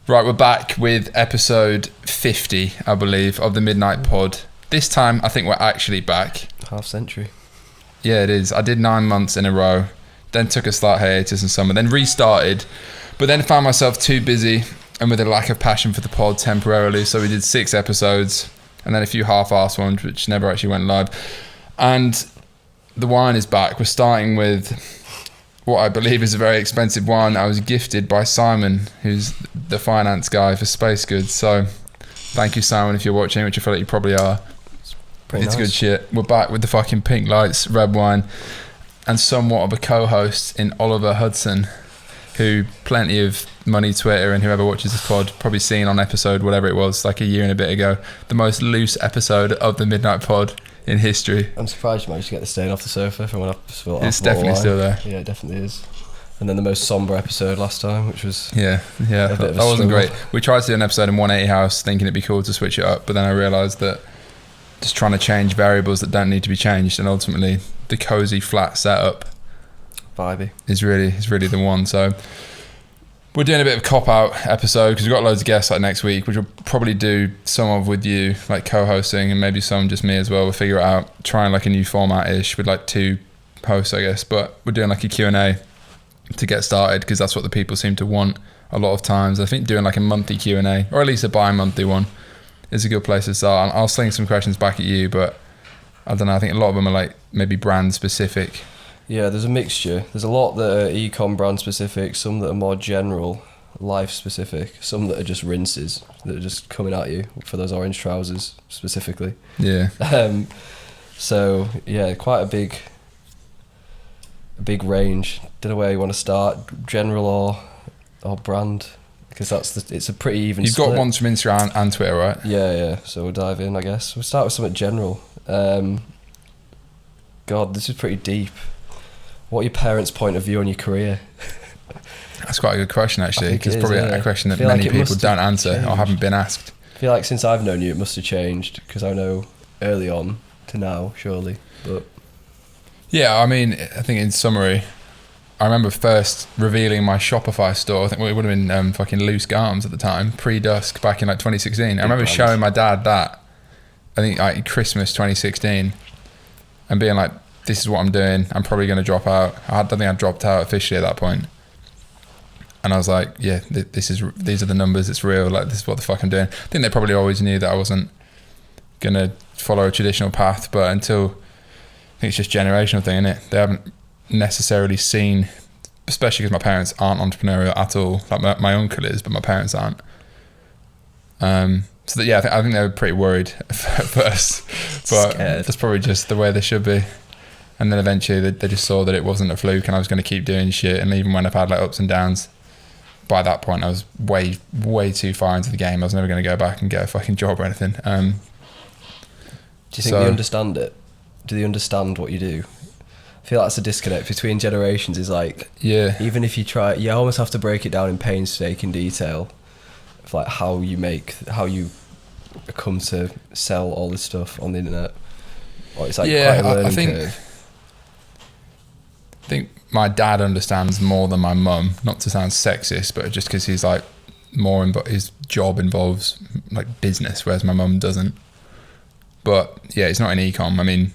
Right, we're back with episode 50, I believe, of the Midnight Pod. This time, I think we're actually back. Half century. Yeah, it is. I did 9 months in a row, then took a slight hiatus in summer, then restarted, but then found myself too busy and with a lack of passion for the pod temporarily, so we did 6 episodes and then a few half-assed ones, which never actually went live. And the wine is back. We're starting with what I believe is a very expensive wine I was gifted by Simon, who's the finance guy for Space Goods. So thank you, Simon, if you're watching, which I feel like you probably are. It's nice. Good shit. We're back with the fucking Pink Lights red wine and somewhat of a co-host in Oliver Hudson, who plenty of money Twitter and whoever watches this pod probably seen on episode whatever it was, like a year and a bit ago, the most loose episode of the Midnight Pod in history. I'm surprised you managed to get the stain off the sofa from when I spilled. It's definitely still there. Yeah, it definitely is. And then the most somber episode last time, which was that wasn't great. We tried to do an episode in 180 House thinking it'd be cool to switch it up, but then I realised that just trying to change variables that don't need to be changed, and ultimately the cozy flat setup vibey is really the one. So we're doing a bit of cop-out episode because we've got loads of guests like next week, which we'll probably do some of with you, like co-hosting, and maybe some just me as well. We'll figure it out, trying like a new format-ish with like 2 hosts, I guess. But we're doing like a Q&A to get started because that's what the people seem to want a lot of times. I think doing like a monthly Q&A, or at least a bi-monthly one, is a good place to start. And I'll sling some questions back at you, but I don't know, I think a lot of them are like maybe brand specific. Yeah, there's a mixture. There's a lot that are ecom brand specific, some that are more general, life specific, some that are just rinses that are just coming at you for those orange trousers specifically. Yeah. So yeah, quite a big range. Don't know where you want to start, general or brand, because it's a pretty even You've split. got ones from Instagram and Twitter, right? Yeah. So we'll dive in, I guess. We'll start with something general. God, this is pretty deep. What are your parents' point of view on your career? That's quite a good question, actually, because probably a question that many people don't answer or haven't been asked. I feel like since I've known you, it must have changed, because I know early on to now, surely. But yeah, I mean, I think in summary, I remember first revealing my Shopify store. I think it would have been fucking Loose Garms at the time, pre-Dusk, back in like 2016. I remember showing my dad that, I think like Christmas 2016, and being like, this is what I'm doing, I'm probably going to drop out. I don't think I dropped out officially at that point. And I was like, yeah, these are the numbers, it's real, like this is what the fuck I'm doing. I think they probably always knew that I wasn't going to follow a traditional path, but until, I think it's just a generational thing, innit? They haven't necessarily seen, especially because my parents aren't entrepreneurial at all. Like my uncle is, but my parents aren't. So that, yeah, I think they were pretty worried at first, but scared. That's probably just the way they should be. And then eventually they just saw that it wasn't a fluke and I was going to keep doing shit. And even when I've had like ups and downs, by that point I was way too far into the game. I was never going to go back and get a fucking job or anything. Do you think they understand it? Do they understand what you do? I feel like that's a disconnect between generations. Is like, yeah, even if you try, you almost have to break it down in painstaking detail of like how you come to sell all this stuff on the internet. Or it's like quite a learning curve. I think my dad understands more than my mum, not to sound sexist, but just because he's like his job involves like business, whereas my mum doesn't. But yeah, it's not in ecom. I mean,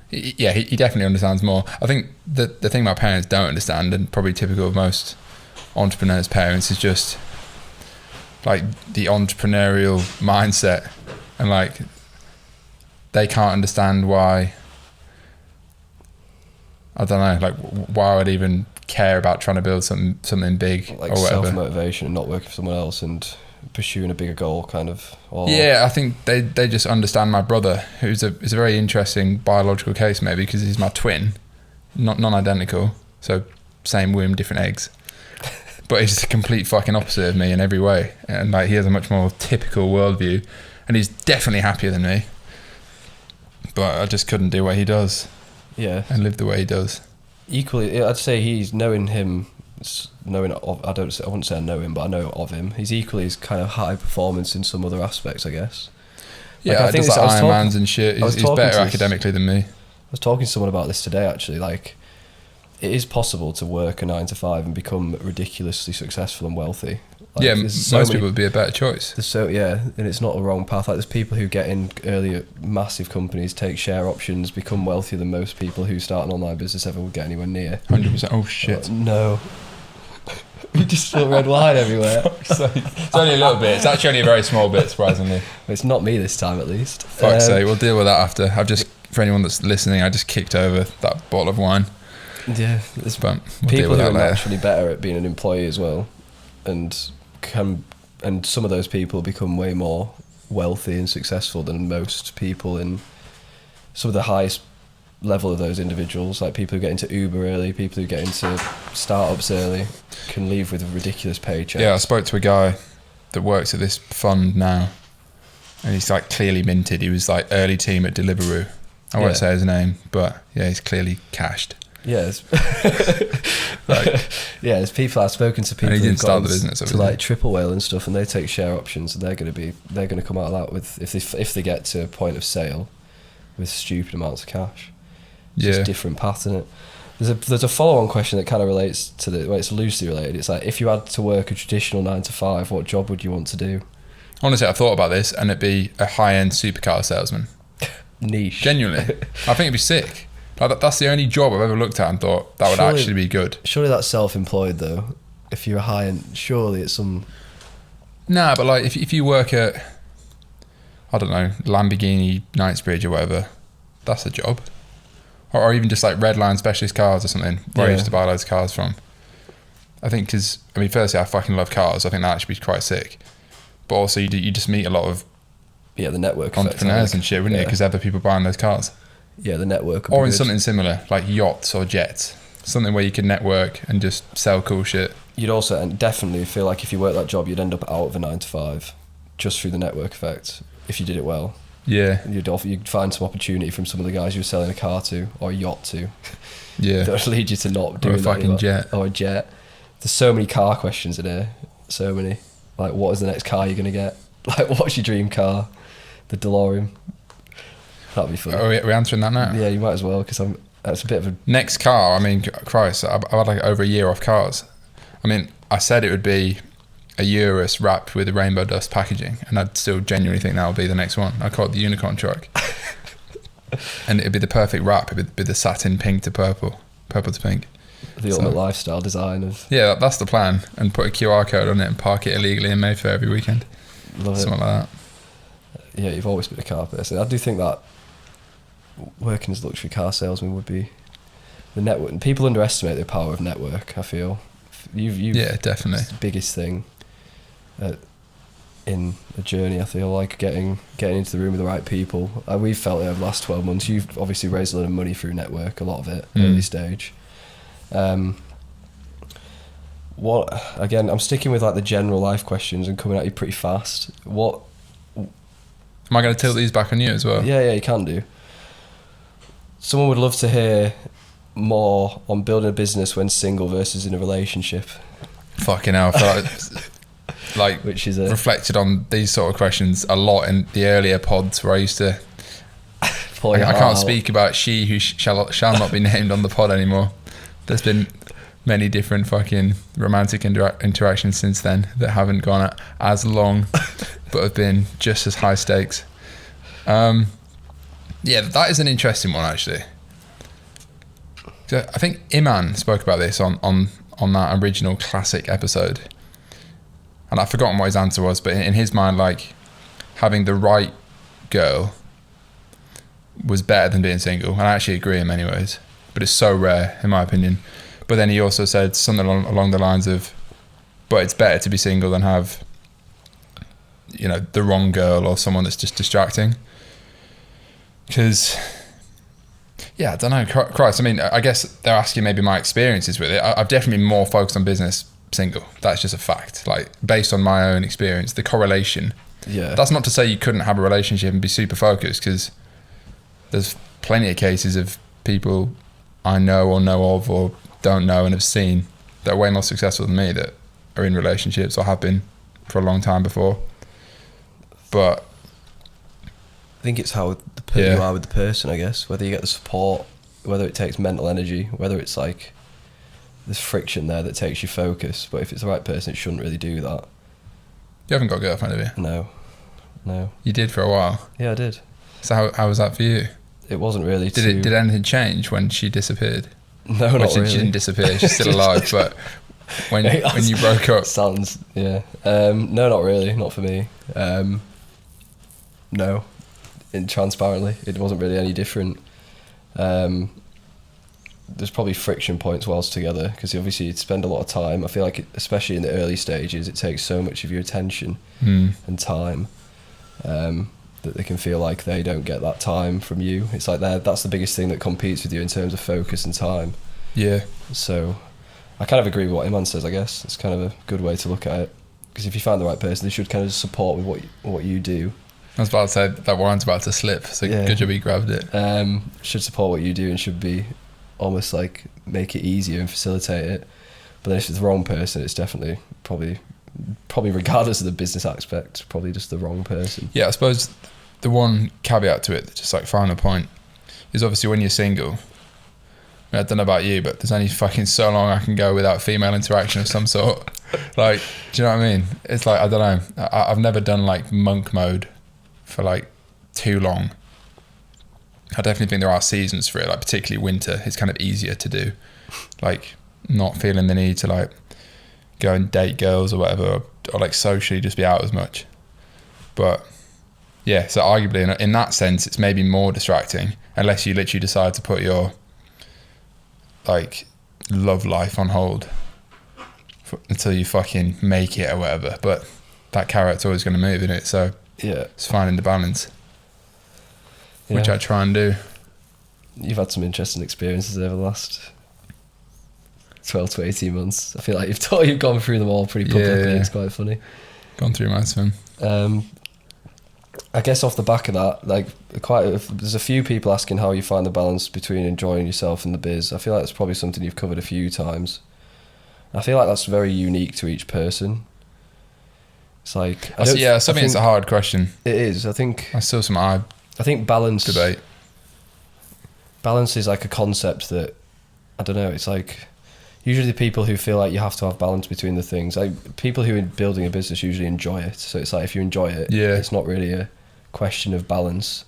yeah, he definitely understands more. I think the thing my parents don't understand, and probably typical of most entrepreneurs' parents, is just like the entrepreneurial mindset, and like they can't understand why. I don't know, like why I would even care about trying to build something big, like or whatever. Self-motivation and not working for someone else and pursuing a bigger goal, kind of. Yeah, I think they just understand my brother, who's a very interesting biological case maybe, because he's my twin, non-identical, so same womb, different eggs, but he's the complete fucking opposite of me in every way, and like he has a much more typical worldview, and he's definitely happier than me, but I just couldn't do what he does. Yeah, and live the way he does. Equally, I'd say he's knowing him. I wouldn't say I know him, but I know of him. He's equally as kind of high performance in some other aspects, I guess. Yeah, like, I think like Ironmans and shit. He's better academically than me. I was talking to someone about this today, actually. Like, it is possible to work a 9 to 5 and become ridiculously successful and wealthy. Like, yeah, most people would be a better choice. And it's not a wrong path. Like, there's people who get in early at massive companies, take share options, become wealthier than most people who start an online business ever would get anywhere near. 100%. Oh shit! No. We just spilled red wine everywhere. It's only a little bit. It's actually only a very small bit, surprisingly. It's not me this time, at least. Fuck's sake, we'll deal with that after. For anyone that's listening, I just kicked over that bottle of wine. Yeah, there's But we'll people who are later. naturally better at being an employee as well, and some of those people become way more wealthy and successful than most people in some of the highest level of those individuals. Like people who get into Uber early, people who get into startups early, can leave with a ridiculous paycheck. Yeah, I spoke to a guy that works at this fund now, and he's like clearly minted. He was like early team at Deliveroo. I won't say his name, but yeah, he's clearly cashed. Yeah, there's people. I've spoken to people And he didn't who've start gone the business, to like Triple Whale and stuff, and they take share options, and they're going to come out of that with if they get to a point of sale with stupid amounts of cash. It's just a different path, isn't it? There's a follow-on question that kind of relates to it's loosely related. It's like, if you had to work a traditional 9 to 5, what job would you want to do? Honestly, I thought about this, and it'd be a high-end supercar salesman. Niche. Genuinely, I think it'd be sick. Like that's the only job I've ever looked at and thought that would actually be good. Surely that's self-employed though. If you're a high-end, surely it's some. Nah, but like if you work at, I don't know, Lamborghini Knightsbridge or whatever, that's a job. Or even just like Redline Specialist Cars or something, where I used to buy loads of cars from. I think because, firstly, I fucking love cars. I think that actually be quite sick. But also, you just meet a lot of the network entrepreneurs and shit, wouldn't you? Because other people buying those cars. Yeah, the network. Or in something similar, like yachts or jets. Something where you can network and just sell cool shit. You'd also definitely feel like if you worked that job, you'd end up out of a 9 to 5 just through the network effect, if you did it well. Yeah. You'd find some opportunity from some of the guys you were selling a car to or a yacht to. Yeah. That would lead you to not doing that. Or a fucking jet. Or a jet. There's so many car questions in here. So many. Like, what is the next car you're going to get? Like, what's your dream car? The DeLorean. That'd be fun. Are we answering that now? Yeah, you might as well, because that's a bit of a... Next car, Christ, I've had like over a year off cars. I said it would be a Urus wrapped with a rainbow dust packaging, and I'd still genuinely think that would be the next one. I call it the Unicorn truck. And it'd be the perfect wrap. It'd be the satin pink to purple to pink. The ultimate lifestyle design of... Yeah, that's the plan. And put a QR code on it and park it illegally in Mayfair every weekend. Love Something like that. Yeah, you've always been a car person. I do think that working as a luxury car salesman would be the network. People underestimate the power of network, I feel. Yeah, definitely. It's the biggest thing in the journey, I feel like, getting into the room with the right people. We've felt it over the last 12 months. You've obviously raised a lot of money through network, a lot of it, early stage. Again, I'm sticking with like the general life questions and coming at you pretty fast. Am I going to tilt these back on you as well? Yeah, you can do. Someone would love to hear more on building a business when single versus in a relationship. Fucking hell. I feel like Which is reflected on these sort of questions a lot in the earlier pods where I used to... I can't speak about she who shall not be named on the pod anymore. There's been many different fucking romantic interactions since then that haven't gone as long but have been just as high stakes. Yeah, that is an interesting one actually. So I think Iman spoke about this on that original classic episode, and I've forgotten what his answer was, but in his mind, like, having the right girl was better than being single, and I actually agree in many ways, but it's so rare in my opinion. But then he also said something along the lines of, but it's better to be single than have, the wrong girl or someone that's just distracting. Because, yeah, I don't know, Christ, I guess they're asking maybe my experiences with it. I've definitely been more focused on business single. That's just a fact. Like, based on my own experience, the correlation. Yeah. That's not to say you couldn't have a relationship and be super focused, because there's plenty of cases of people I know of or don't know and have seen that are way more successful than me that are in relationships or have been for a long time before. But I think it's how you are with the person, I guess. Whether you get the support, whether it takes mental energy, whether it's like there's friction there that takes you focus. But if it's the right person, it shouldn't really do that. You haven't got a girlfriend, have you? No. You did for a while. Yeah, I did. So how was that for you? It wasn't really. Did anything change when she disappeared? No, not really. She didn't disappear. She's still alive. But when you broke up, sounds yeah. No, not really. Not for me. No. Transparently, it wasn't really any different. There's probably friction points whilst together because obviously you'd spend a lot of time. I feel like, especially in the early stages, it takes so much of your attention and time that they can feel like they don't get that time from you. It's like that's the biggest thing that competes with you in terms of focus and time. Yeah. So I kind of agree with what Iman says, I guess. It's kind of a good way to look at it. Because if you find the right person, they should kind of support with what you do. I was about to say that wine's about to slip, so good job you grabbed it. Should support what you do and should be almost like make it easier and facilitate it. But then if it's the wrong person, it's definitely probably regardless of the business aspect, probably just the wrong person. Yeah, I suppose the one caveat to it, just like final point, is obviously when you're single, I don't know about you, but there's only fucking so long I can go without female interaction of some sort. Like, do you know what I mean? It's like, I don't know, I've never done like monk mode for like too long. I definitely think there are seasons for it, like particularly winter, it's kind of easier to do. Like, not feeling the need to like go and date girls or whatever, or like socially just be out as much. But yeah, so arguably in that sense, it's maybe more distracting unless you literally decide to put your like love life on hold until you fucking make it or whatever. But that carrot's always going to move, isn't it? So yeah, it's finding the balance, which I try and do. You've had some interesting experiences over the last 12 to 18 months. I feel like you've gone through them all pretty publicly. Yeah. It's quite funny. Gone through most of them. I guess off the back of that, like there's a few people asking how you find the balance between enjoying yourself and the biz. I feel like that's probably something you've covered a few times. I feel like that's very unique to each person. It's like it's a hard question. It is. I think that's still some I think balance debate. Balance is like a concept that I don't know. It's like usually the people who feel like you have to have balance between the things, like people who are building a business usually enjoy it. So it's like if you enjoy it, it's not really a question of balance.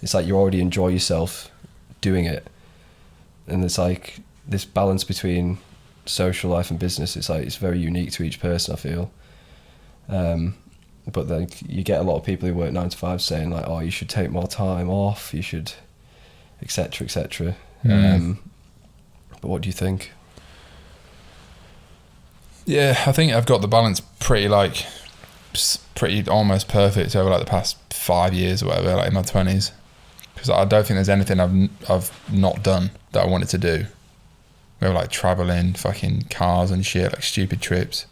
It's like you already enjoy yourself doing it, and it's like this balance between social life and business. It's like it's very unique to each person, I feel. But then you get a lot of people who work 9 to 5 saying like, oh, you should take more time off, you should, etc., etc. But what do you think? Yeah, I think I've got the balance pretty almost perfect over like the past 5 years or whatever, like in my 20s. Because I don't think there's anything I've not done that I wanted to do. We were like traveling, fucking cars and shit, like stupid trips.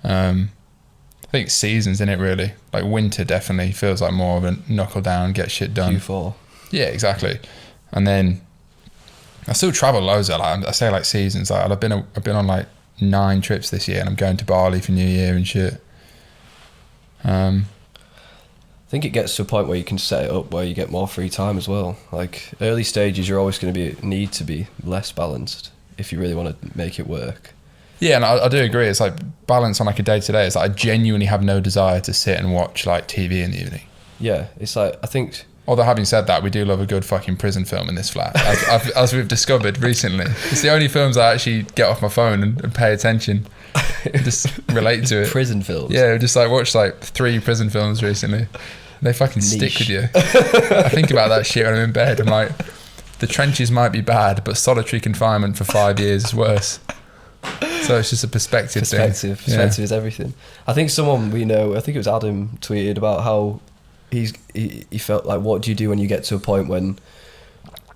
I think seasons in it really. Like winter definitely feels like more of a knuckle down, get shit done. Q4. Yeah, exactly. And then I still travel loads. I say like seasons. Like I've been on like 9 trips this year, and I'm going to Bali for New Year and shit. I think it gets to a point where you can set it up where you get more free time as well. Like early stages, you're always going to need to be less balanced if you really want to make it work. Yeah, and I do agree. It's like balance on like a day to day. It's like I genuinely have no desire to sit and watch like TV in the evening. Yeah, it's like I think. Although having said that, we do love a good fucking prison film in this flat, as we've discovered recently. It's the only films I actually get off my phone and pay attention, and just relate to it. Prison films. Yeah, we just like watched like 3 prison films recently. They fucking stick with you. I think about that shit when I'm in bed. I'm like, the trenches might be bad, but solitary confinement for 5 years is worse. So it's just a perspective thing. Perspective is everything. I think someone we know, I think it was Adam, tweeted about how he felt like, what do you do when you get to a point when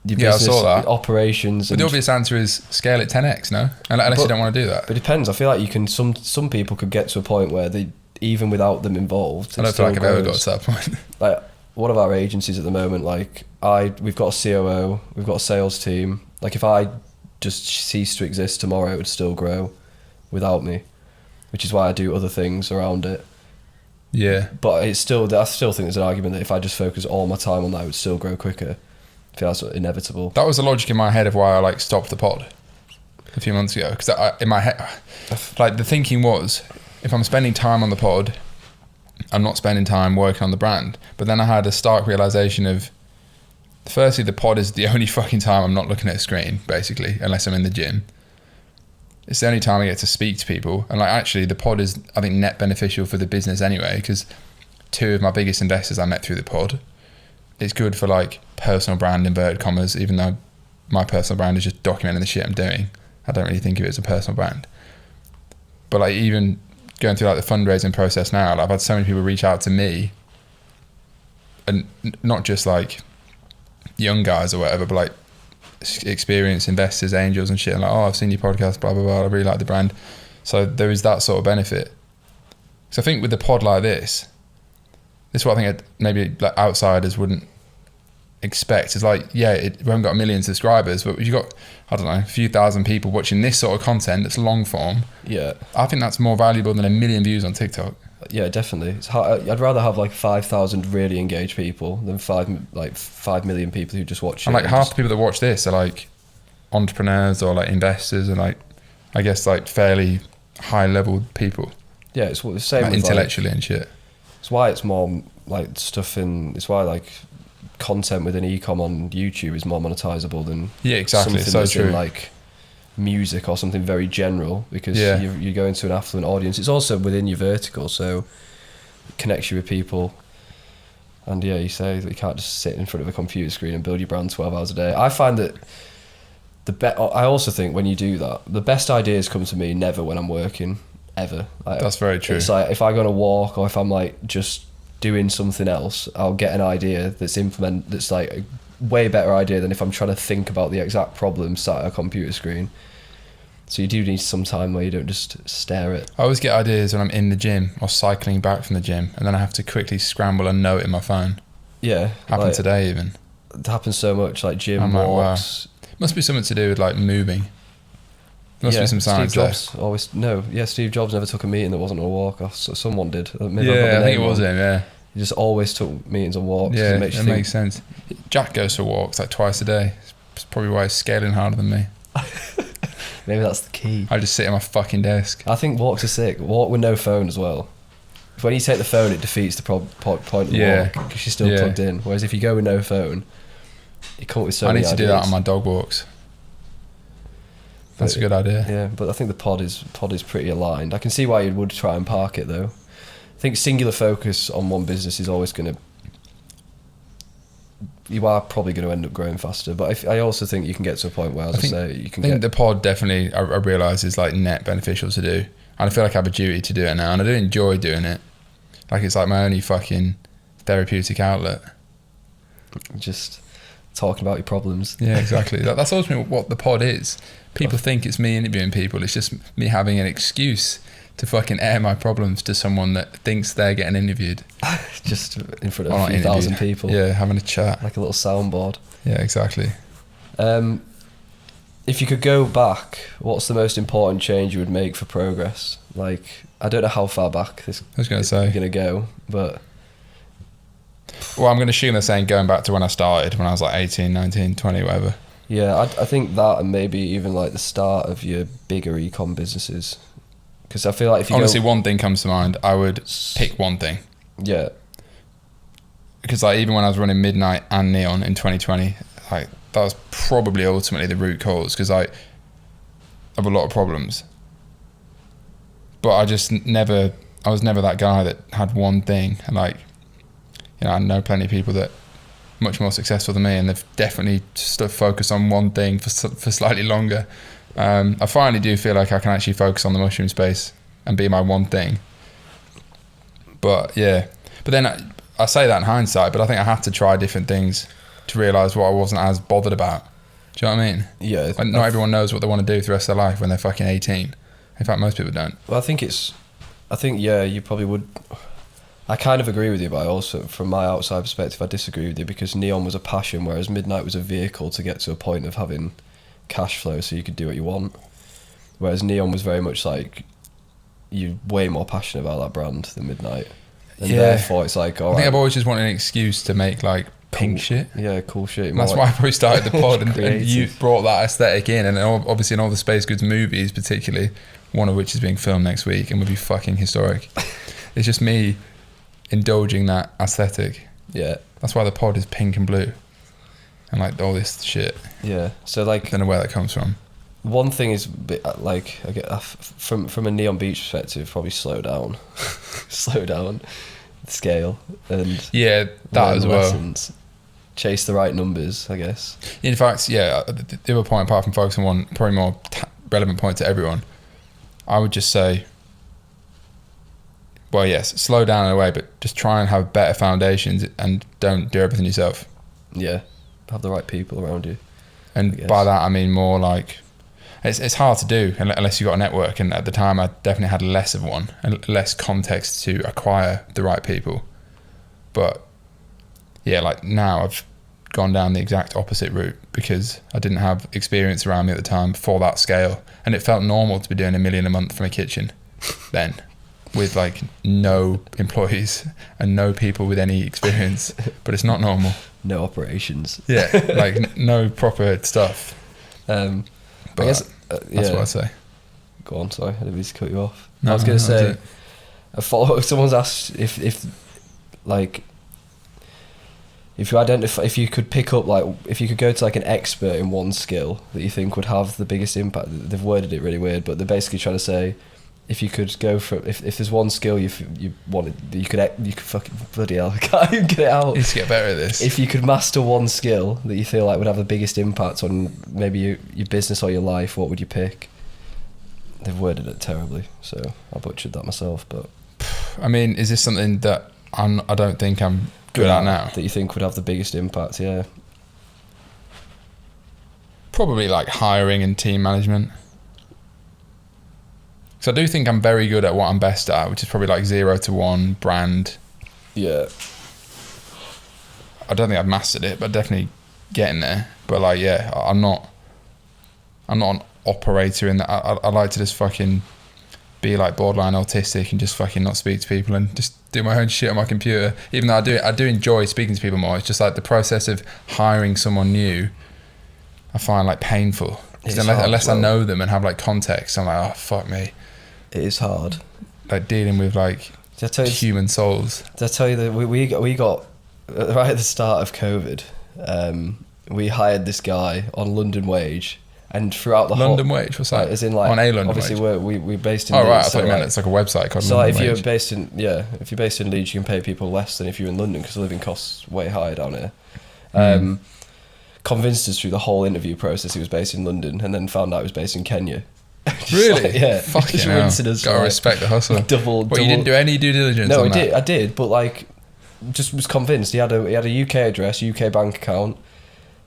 your business, I saw that. Operations... But the obvious answer is scale it 10x, no? Unless you don't want to do that. But it depends. I feel like you can. Some people could get to a point where they, even without them involved... I don't feel like I've ever got to that point. Like, one of our agencies at the moment, like, we've got a COO, we've got a sales team. Like, if I just cease to exist tomorrow, it would still grow without me, which is why I do other things around it. Yeah. But I still think there's an argument that if I just focus all my time on that, it would still grow quicker. I feel that's inevitable. That was the logic in my head of why I like stopped the pod a few months ago, because in my head, like the thinking was, if I'm spending time on the pod, I'm not spending time working on the brand. But then I had a stark realization of, firstly, the pod is the only fucking time I'm not looking at a screen, basically, unless I'm in the gym. It's the only time I get to speak to people. And like, actually, the pod is, I think, net beneficial for the business anyway, because 2 of my biggest investors I met through the pod. It's good for like personal brand, inverted commas, even though my personal brand is just documenting the shit I'm doing. I don't really think of it as a personal brand. But like, even going through like the fundraising process now, like, I've had so many people reach out to me, and not just like young guys or whatever, but like experienced investors, angels and shit, and like, oh, I've seen your podcast, blah blah blah, I really like the brand. So there is that sort of benefit. So I think with the pod like this is what I think maybe like outsiders wouldn't expect. Is like, yeah, we haven't got 1 million subscribers, but you've got, I don't know, a few thousand people watching this sort of content that's long form. Yeah, I think that's more valuable than 1 million views on TikTok. Yeah, definitely. It's hard. I'd rather have like 5,000 really engaged people than 5 million people who just watch it. And like half the people that watch this are like entrepreneurs or like investors and like, I guess like fairly high level people. Yeah, it's the same like with intellectually like, and shit. It's why it's more like stuff in. It's why like content within e-com on YouTube is more monetizable than exactly. Something so that's true. In like music or something very general, because Yeah. you go into an affluent audience. It's also within your vertical, so it connects you with people. And yeah, you say that you can't just sit in front of a computer screen and build your brand 12 hours a day. I find that I also think when you do that, the best ideas come to me never when I'm working, ever. Like, That's very true. It's like if I go on a walk or if I'm like just doing something else, I'll get an idea that's like a way better idea than if I'm trying to think about the exact problem sat at a computer screen. So you do need some time where you don't just stare at. I always get ideas when I'm in the gym or cycling back from the gym, and then I have to quickly scramble and note in my phone. Yeah. Happened like, today even. It happens so much, like gym I'm like, walks. wow. Must be something to do with like moving. There must be some science Steve Jobs Steve Jobs never took a meeting that wasn't a walk. Or someone did. Maybe I think it was him, yeah. He just always took meetings and walks. Yeah, it that makes sense. Jack goes for walks like twice a day. It's probably why he's scaling harder than me. Maybe that's the key. I just sit at my fucking desk. I think walks are sick. Walk with no phone as well. When you take the phone, it defeats the point of the walk, because you're still plugged in. Whereas if you go with no phone, you come up with so many ideas. I need to do that on my dog walks. That's a good idea. Yeah, but I think the pod is pretty aligned. I can see why you would try and park it though. I think singular focus on one business is always going to. You are probably going to end up growing faster, but I also think you can get to a point where, as I say, you can. I think the pod definitely, I realise, is like net beneficial to do, and I feel like I have a duty to do it now, and I do enjoy doing it. Like it's like my only fucking therapeutic outlet. Just talking about your problems. Yeah, exactly. That's ultimately what the pod is. People think it's me interviewing people. It's just me having an excuse to fucking air my problems to someone that thinks they're getting interviewed. Just in front of a few thousand people. Yeah, having a chat. Like a little soundboard. Yeah, exactly. If you could go back, what's the most important change you would make for progress? Like, I don't know how far back this you're going to go, but... Well, I'm going to assume they're saying going back to when I started, when I was like 18, 19, 20, whatever. Yeah, I think that, and maybe even like the start of your bigger e-com businesses. Because I feel like if you honestly, one thing comes to mind. I would pick one thing. Yeah. Because like even when I was running Midnight and Neon in 2020, like that was probably ultimately the root cause, because I have a lot of problems. But I was never that guy that had one thing. And like, you know, I know plenty of people that are much more successful than me, and they've definitely just focused on one thing for slightly longer. I finally do feel like I can actually focus on the mushroom space and be my one thing. But yeah, but then I say that in hindsight, but I think I have to try different things to realise what I wasn't as bothered about. Do you know what I mean? Yeah. Like, not everyone knows what they want to do for the rest of their life when they're fucking 18. In fact, most people don't. Well, I think yeah, you probably would. I kind of agree with you, but I also, from my outside perspective, I disagree with you, because Neon was a passion, whereas Midnight was a vehicle to get to a point of having cash flow so you could do what you want. Whereas Neon was very much like, you're way more passionate about that brand than Midnight. And therefore it's like, all I think right. I've always just wanted an excuse to make like pink shit. Yeah, cool shit. And that's why I probably started the pod and you Creative. brought that aesthetic in, and obviously in all the Space Goods movies particularly, one of which is being filmed next week and will be fucking historic. It's just me indulging that aesthetic. Yeah. That's why the pod is pink and blue and like all this shit. Yeah. So like, I don't know where that comes from. one thing is like, I get from a Neon Beach perspective, probably slow down the scale, and Yeah, that as well. lessons. Chase the right numbers, I guess. In fact, yeah, the other point, apart from focusing on one probably more relevant point to everyone, I would just say, well, yes, slow down in a way, but just try and have better foundations and don't do everything yourself. Yeah, have the right people around you. And by that, I mean more like, it's hard to do unless you've got a network. And at the time, I definitely had less of one and less context to acquire the right people. But yeah, like now I've gone down the exact opposite route because I didn't have experience around me at the time for that scale. And it felt normal to be doing $1 million a month from a kitchen then, with like no employees and no people with any experience. But it's not normal. No operations. Yeah, like no proper stuff. But I guess that's what I say. Go on, sorry, I didn't mean to cut you off. No, I was going to say, that's it. a follow. Someone's asked if you identify, if you could pick up, like, if you could go to like an expert in one skill that you think would have the biggest impact. They've worded it really weird, but they're basically trying to say, if you could go for, if there's one skill you wanted, you could fucking, bloody hell, I can't even get it out. Need to get better at this. If you could master one skill that you feel like would have the biggest impact on maybe your business or your life, what would you pick? They've worded it terribly, so I butchered that myself. But I mean, is this something that I don't think I'm good at now? That you think would have the biggest impact? Yeah. Probably like hiring and team management. So I do think I'm very good at what I'm best at, which is probably like 0 to 1 brand. Yeah. I don't think I've mastered it, but definitely getting there. But like, yeah, I'm not an operator in that. I like to just fucking be like borderline autistic and just fucking not speak to people and just do my own shit on my computer. Even though I do enjoy speaking to people more. It's just like the process of hiring someone new, I find like painful. Unless I know them and have like context, I'm like, oh fuck me. It is hard. Like dealing with like human souls. Did I tell you that we got right at the start of COVID, we hired this guy on London wage, and throughout the London wage, what's that? As in like on a London obviously wage. we're based in. Oh Leeds, right, I so thought you meant like, it's like a website called so London like if Wage. if you're based in Leeds, you can pay people less than if you're in London because the living costs way higher down here. Convinced us through the whole interview process he was based in London, and then found out he was based in Kenya. Really? Like, yeah. Fucking hell. Gotta respect the hustle. Double. You didn't do any due diligence No, on that? I did, but like, just was convinced. He had a UK address, UK bank account,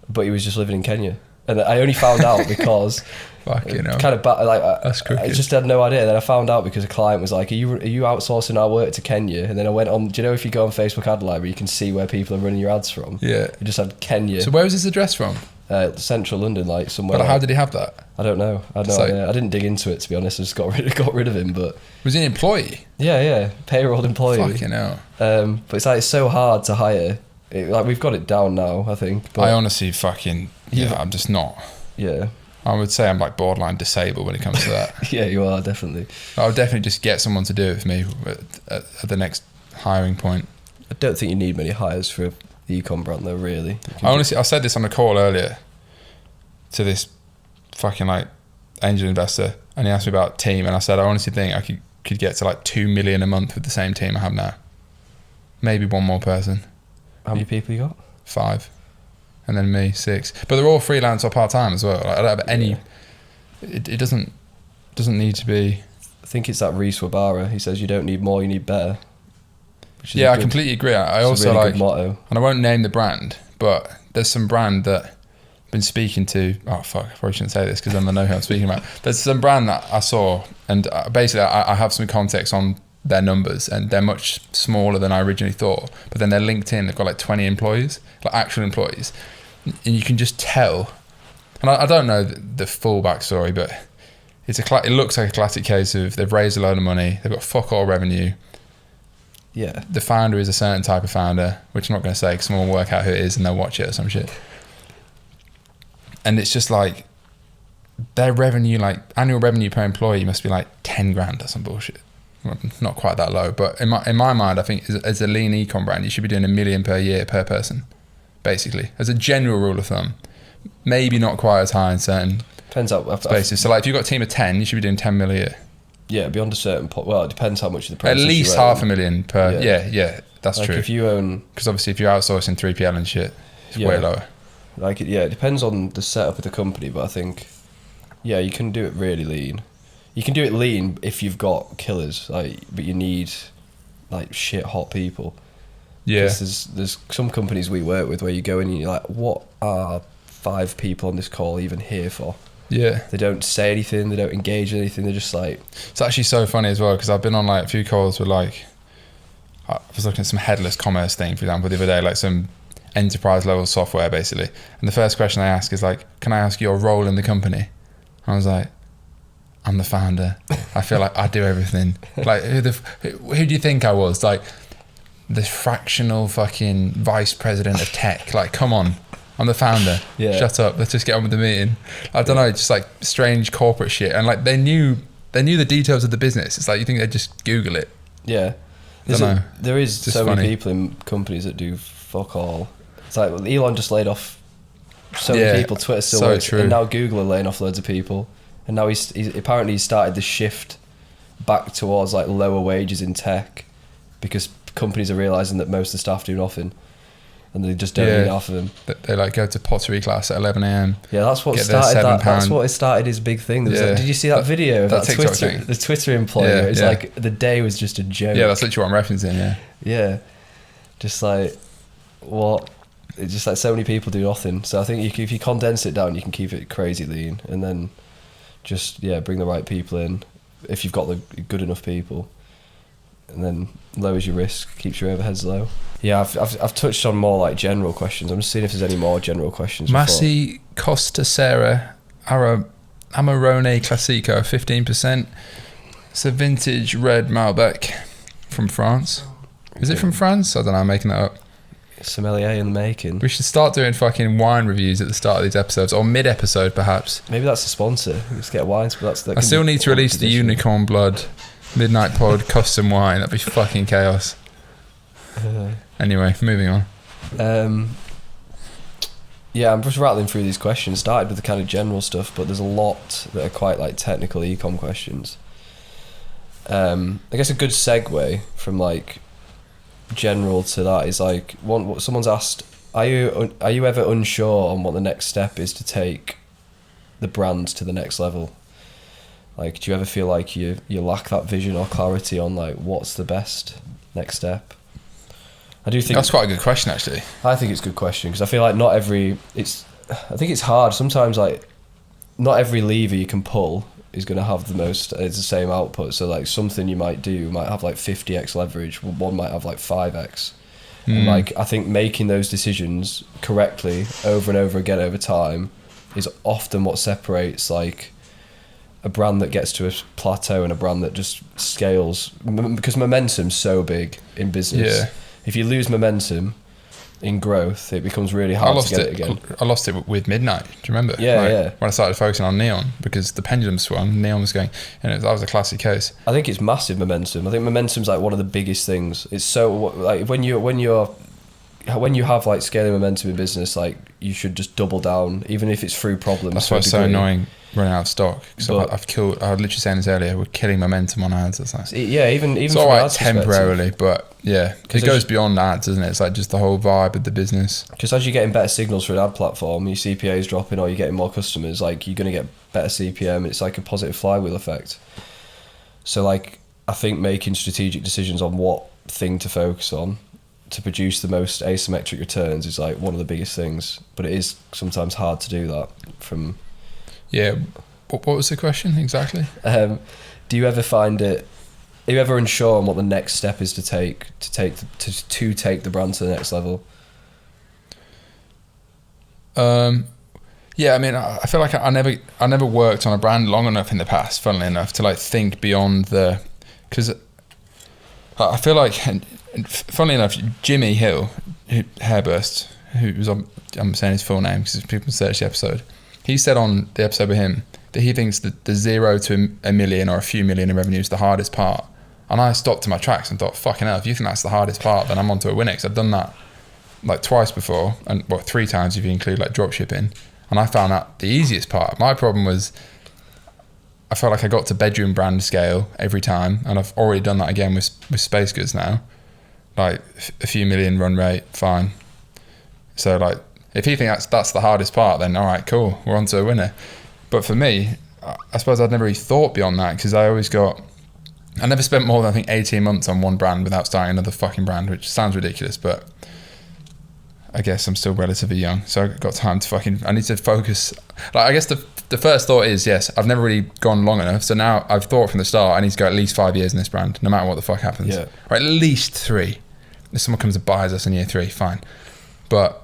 but he was just living in Kenya, and I only found out because Fucking hell. kind of That's I crooked. just had no idea. Then I found out because a client was like, "Are you outsourcing our work to Kenya?" And then I went on. Do you know if you go on Facebook Ad Library, you can see where people are running your ads from? Yeah. It just had Kenya, So where was this address from? central London, like somewhere. But how did he have that? I don't know. I had no So- idea. I didn't dig into it, to be honest. I just got rid of him. But Was he an employee? yeah, payroll employee. Fucking hell. But it's like it's so hard to hire. Like we've got it down now, I think. But I honestly fucking, I'm just not. yeah, I would say I'm like borderline disabled when it comes to that. yeah, you are definitely. I would definitely just get someone to do it for me at the next hiring point. I don't think you need many hires for the econ brand, though. Really, I said this on a call earlier to this fucking like angel investor, and he asked me about team, and I said I honestly think I could get to like 2 million a month with the same team I have now. Maybe one more person. How many people you got? 5, and then me 6. But they're all freelance or part time as well. Like, I don't have any. It doesn't need to be. I think it's that Reese Wabara. He says you don't need more, you need better. Which is Yeah, I completely agree. I also a really like, good motto. and I won't name the brand, but there's some brand that I've been speaking to. Oh fuck, I probably shouldn't say this because then I know who I'm speaking about. There's some brand that I saw, and basically I have some context on their numbers, and they're much smaller than I originally thought. But then their LinkedIn, they've got like 20 employees, like actual employees, and you can just tell. And I don't know the full backstory, but it looks like a classic case of they've raised a load of money, they've got fuck all revenue, Yeah. the founder is a certain type of founder, which I'm not going to say because someone will work out who it is and they'll watch it or some shit. And it's just like their revenue, like annual revenue per employee must be like 10 grand or some bullshit. Well, not quite that low, but in my mind, I think as a lean ecom brand, you should be doing $1 million per year per person, basically, as a general rule of thumb. Maybe not quite as high in certain spaces. So like if you've got a team of 10, you should be doing 10 million a year. Yeah, beyond a certain point. Well, it depends how much of the process at least $500,000 per. Yeah, that's like true. If you own, because obviously if you're outsourcing 3PL and shit, it's way lower. Like it depends on the setup of the company, but I think you can do it really lean. You can do it lean if you've got killers, but you need like shit hot people. Yeah, there's some companies we work with where you go in and you're like, what are 5 people on this call even here for? Yeah, they don't say anything, they don't engage in anything, they're just like... It's actually so funny as well, because I've been on like a few calls with like, I was looking at some headless commerce thing, for example, the other day, like some enterprise level software basically, and the first question I ask is like, can I ask your role in the company? I was like, I'm the founder. I feel like I do everything. Like who do you think I was? Like the fractional fucking vice president of tech. Like come on, I'm the founder. Yeah. Shut up. Let's just get on with the meeting. I don't know, just like strange corporate shit. And like they knew the details of the business. It's like you think they'd just Google it. Yeah. There is so many people in companies that do fuck all. It's like Elon just laid off so many people. Twitter still works, true. and now Google are laying off loads of people. And now he's apparently started the shift back towards like lower wages in tech because companies are realizing that most of the staff do nothing. And they just don't need half of them. They like go to pottery class at 11 a.m. Yeah, that's what started that. That's what started his big thing. Like, did you see that video of that Twitter, the Twitter employee? It's like the day was just a joke. Yeah, that's literally what I'm referencing. Yeah. Yeah, just like what? It's just like so many people do nothing. So I think if you condense it down, you can keep it crazy lean, and then just bring the right people in if you've got the good enough people, and then lowers your risk, keeps your overheads low. Yeah, I've touched on more like general questions. I'm just seeing if there's any more general questions. Massi Costa Serra Amarone Classico, 15%. It's a vintage red Malbec from France. Is it from France? I don't know, I'm making that up. Sommelier in the making. We should start doing fucking wine reviews at the start of these episodes, or mid-episode perhaps. Maybe that's a sponsor. Let's get wines, but that's... I still need to release the Unicorn Blood Midnight Pod custom wine. That'd be fucking chaos. Anyway, moving on. I'm just rattling through these questions. Started with the kind of general stuff, but there's a lot that are quite like technical ecom questions. I guess a good segue from like general to that is like what someone's asked: Are you ever unsure on what the next step is to take the brand to the next level? Like, do you ever feel like you lack that vision or clarity on like what's the best next step? I do think that's quite a good question, actually. I think it's a good question because I feel like I think it's hard sometimes. Like, not every lever you can pull is going to have it's the same output. So like something you might do might have like 50x leverage. One might have like 5x. And like I think making those decisions correctly over and over again over time is often what separates like a brand that gets to a plateau and a brand that just scales, because momentum's so big in business. Yeah. If you lose momentum in growth, it becomes really hard to get it again. I lost it with Midnight. Do you remember? Yeah. When I started focusing on Neon, because the pendulum swung, Neon was going, and that was a classic case. I think it's massive momentum. I think momentum's like one of the biggest things. It's so like when you have like scaling momentum in business, like you should just double down, even if it's through problems. That's why it's so annoying running out of stock. So I was literally saying this earlier, we're killing momentum on ads. It's like, even it's all right temporarily, but it goes beyond ads, doesn't it? It's like just the whole vibe of the business. Because as you're getting better signals for an ad platform, your CPA is dropping or you're getting more customers, like you're going to get better CPM. It's like a positive flywheel effect. So like I think making strategic decisions on what thing to focus on to produce the most asymmetric returns is like one of the biggest things, but it is sometimes hard to do that from... Yeah. What was the question exactly? Do you ever find it... Are you ever unsure on what the next step is to take the brand to the next level? Yeah, I mean, I feel like I never worked on a brand long enough in the past, funnily enough, to like think beyond because I feel like, and funnily enough, Jimmy Hill, Hairburst, who was I'm saying his full name because people search the episode. He said on the episode with him that he thinks that the 0 to a million or a few million in revenue is the hardest part. And I stopped in my tracks and thought, fucking hell, if you think that's the hardest part, then I'm onto a winner. 'Cause I've done that like twice before, and 3 times if you include like drop shipping. And I found that the easiest part. My problem was I felt like I got to bedroom brand scale every time, and I've already done that again with Space Goods now. Like a few million run rate, fine. So like, if you think that's the hardest part, then all right, cool, we're on to a winner. But for me, I suppose I'd never really thought beyond that, because I never spent more than I think 18 months on one brand without starting another fucking brand, which sounds ridiculous, but I guess I'm still relatively young, so I've got time to I need to focus. Like, I guess the first thought is, yes, I've never really gone long enough, so now I've thought from the start I need to go at least 5 years in this brand, no matter what the fuck happens. Yeah. Or at least 3. If someone comes and buys us in year 3, fine. But,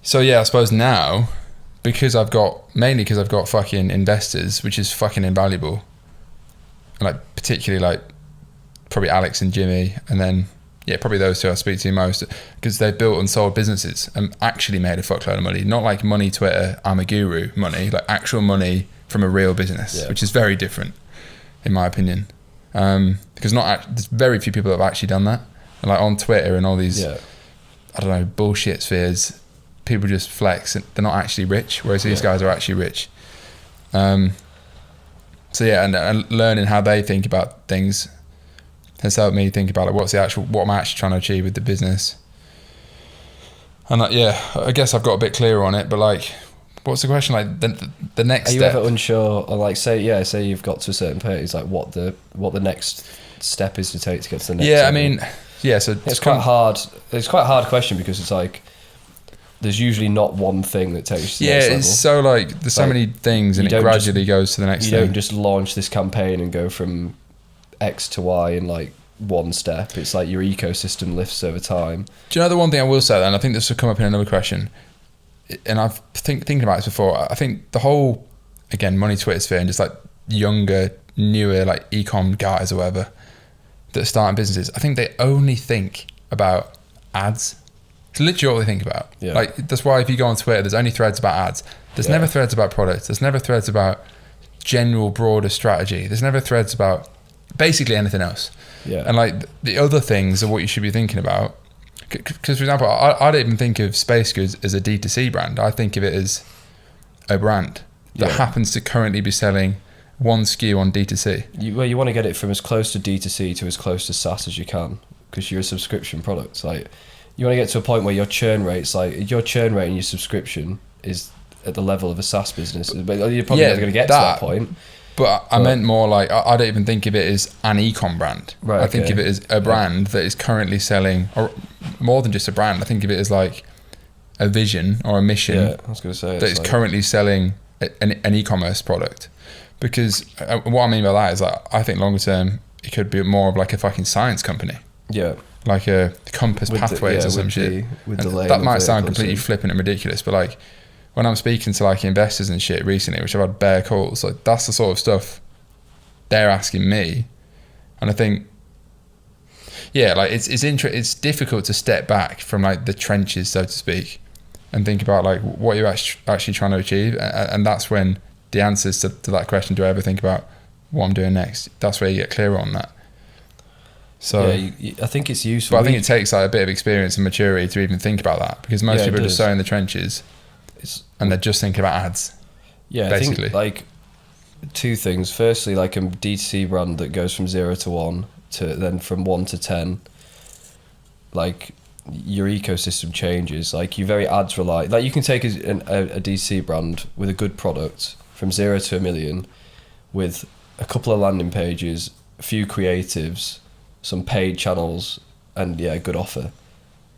so yeah, I suppose now, mainly because I've got fucking investors, which is fucking invaluable, and like particularly like probably Alex and Jimmy, and then yeah, probably those two I speak to most, because they've built and sold businesses and actually made a fuckload of money. Not like money Twitter, I'm a guru money, like actual money from a real business, which is very different, in my opinion. Because there's very few people that have actually done that. And like on Twitter and all these, I don't know, bullshit spheres, people just flex and they're not actually rich, whereas these guys are actually rich. So yeah, and learning how they think about things has helped me think about like what I'm actually trying to achieve with the business. And like, yeah, I guess I've got a bit clearer on it, but like, what's the question? Like the next step? Are you ever unsure on like, say you've got to a certain point, it's like what the next step is to take to get to the next level? I mean, yeah, so it's quite hard. It's quite a hard question because it's like, there's usually not one thing that takes you to the next level. It's so like, there's so many things and it gradually goes to the next thing. You don't just launch this campaign and go from X to Y in like one step. It's like your ecosystem lifts over time. Do you know the one thing I will say then? I think this will come up in another question, and I've thinking about this before. I think the whole, again, money Twitter sphere and just like younger, newer like e-com guys or whatever that are starting businesses, I think they only think about ads. It's literally all they think about. Yeah. Like, that's why if you go on Twitter, there's only threads about ads. There's never threads about products. There's never threads about general broader strategy. There's never threads about basically anything else. Yeah. And like the other things are what you should be thinking about. Because for example, I don't even think of Space Goods as a D2C brand. I think of it as a brand that happens to currently be selling one SKU on D2C. You want to get it from as close to D2C to as close to SaaS as you can, because you're a subscription product. Like, you want to get to a point where your churn rate and your subscription is at the level of a SaaS business. But you're probably never going to get to that point. But I meant more like, I don't even think of it as an e-com brand. Right, I think of it as a brand that is currently selling, or more than just a brand. I think of it as like a vision or a mission I was going to say, that is currently selling an e-commerce product. Because what I mean by that is like, I think longer term, it could be more of like a fucking science company. Yeah. Like a Compass Pathways or some shit. That might sound completely flippant and ridiculous, but like, when I'm speaking to like investors and shit recently, which I've had bare calls, like that's the sort of stuff they're asking me. And I think, yeah, like it's difficult to step back from like the trenches, so to speak, and think about like what you're actually trying to achieve. And that's when the answers to that question, do I ever think about what I'm doing next? That's where you get clearer on that. So I think it's useful. But I think it takes like a bit of experience and maturity to even think about that, because most people are just so in the trenches. And they're just thinking about ads. Yeah, basically. I think like two things. Firstly, like a D2C brand that goes from 0 to 1 to then from 1 to 10. Like your ecosystem changes. Like you're very ads reliant. Like you can take a D2C brand with a good product from 0 to 1 million, with a couple of landing pages, a few creatives, some paid channels, and a good offer.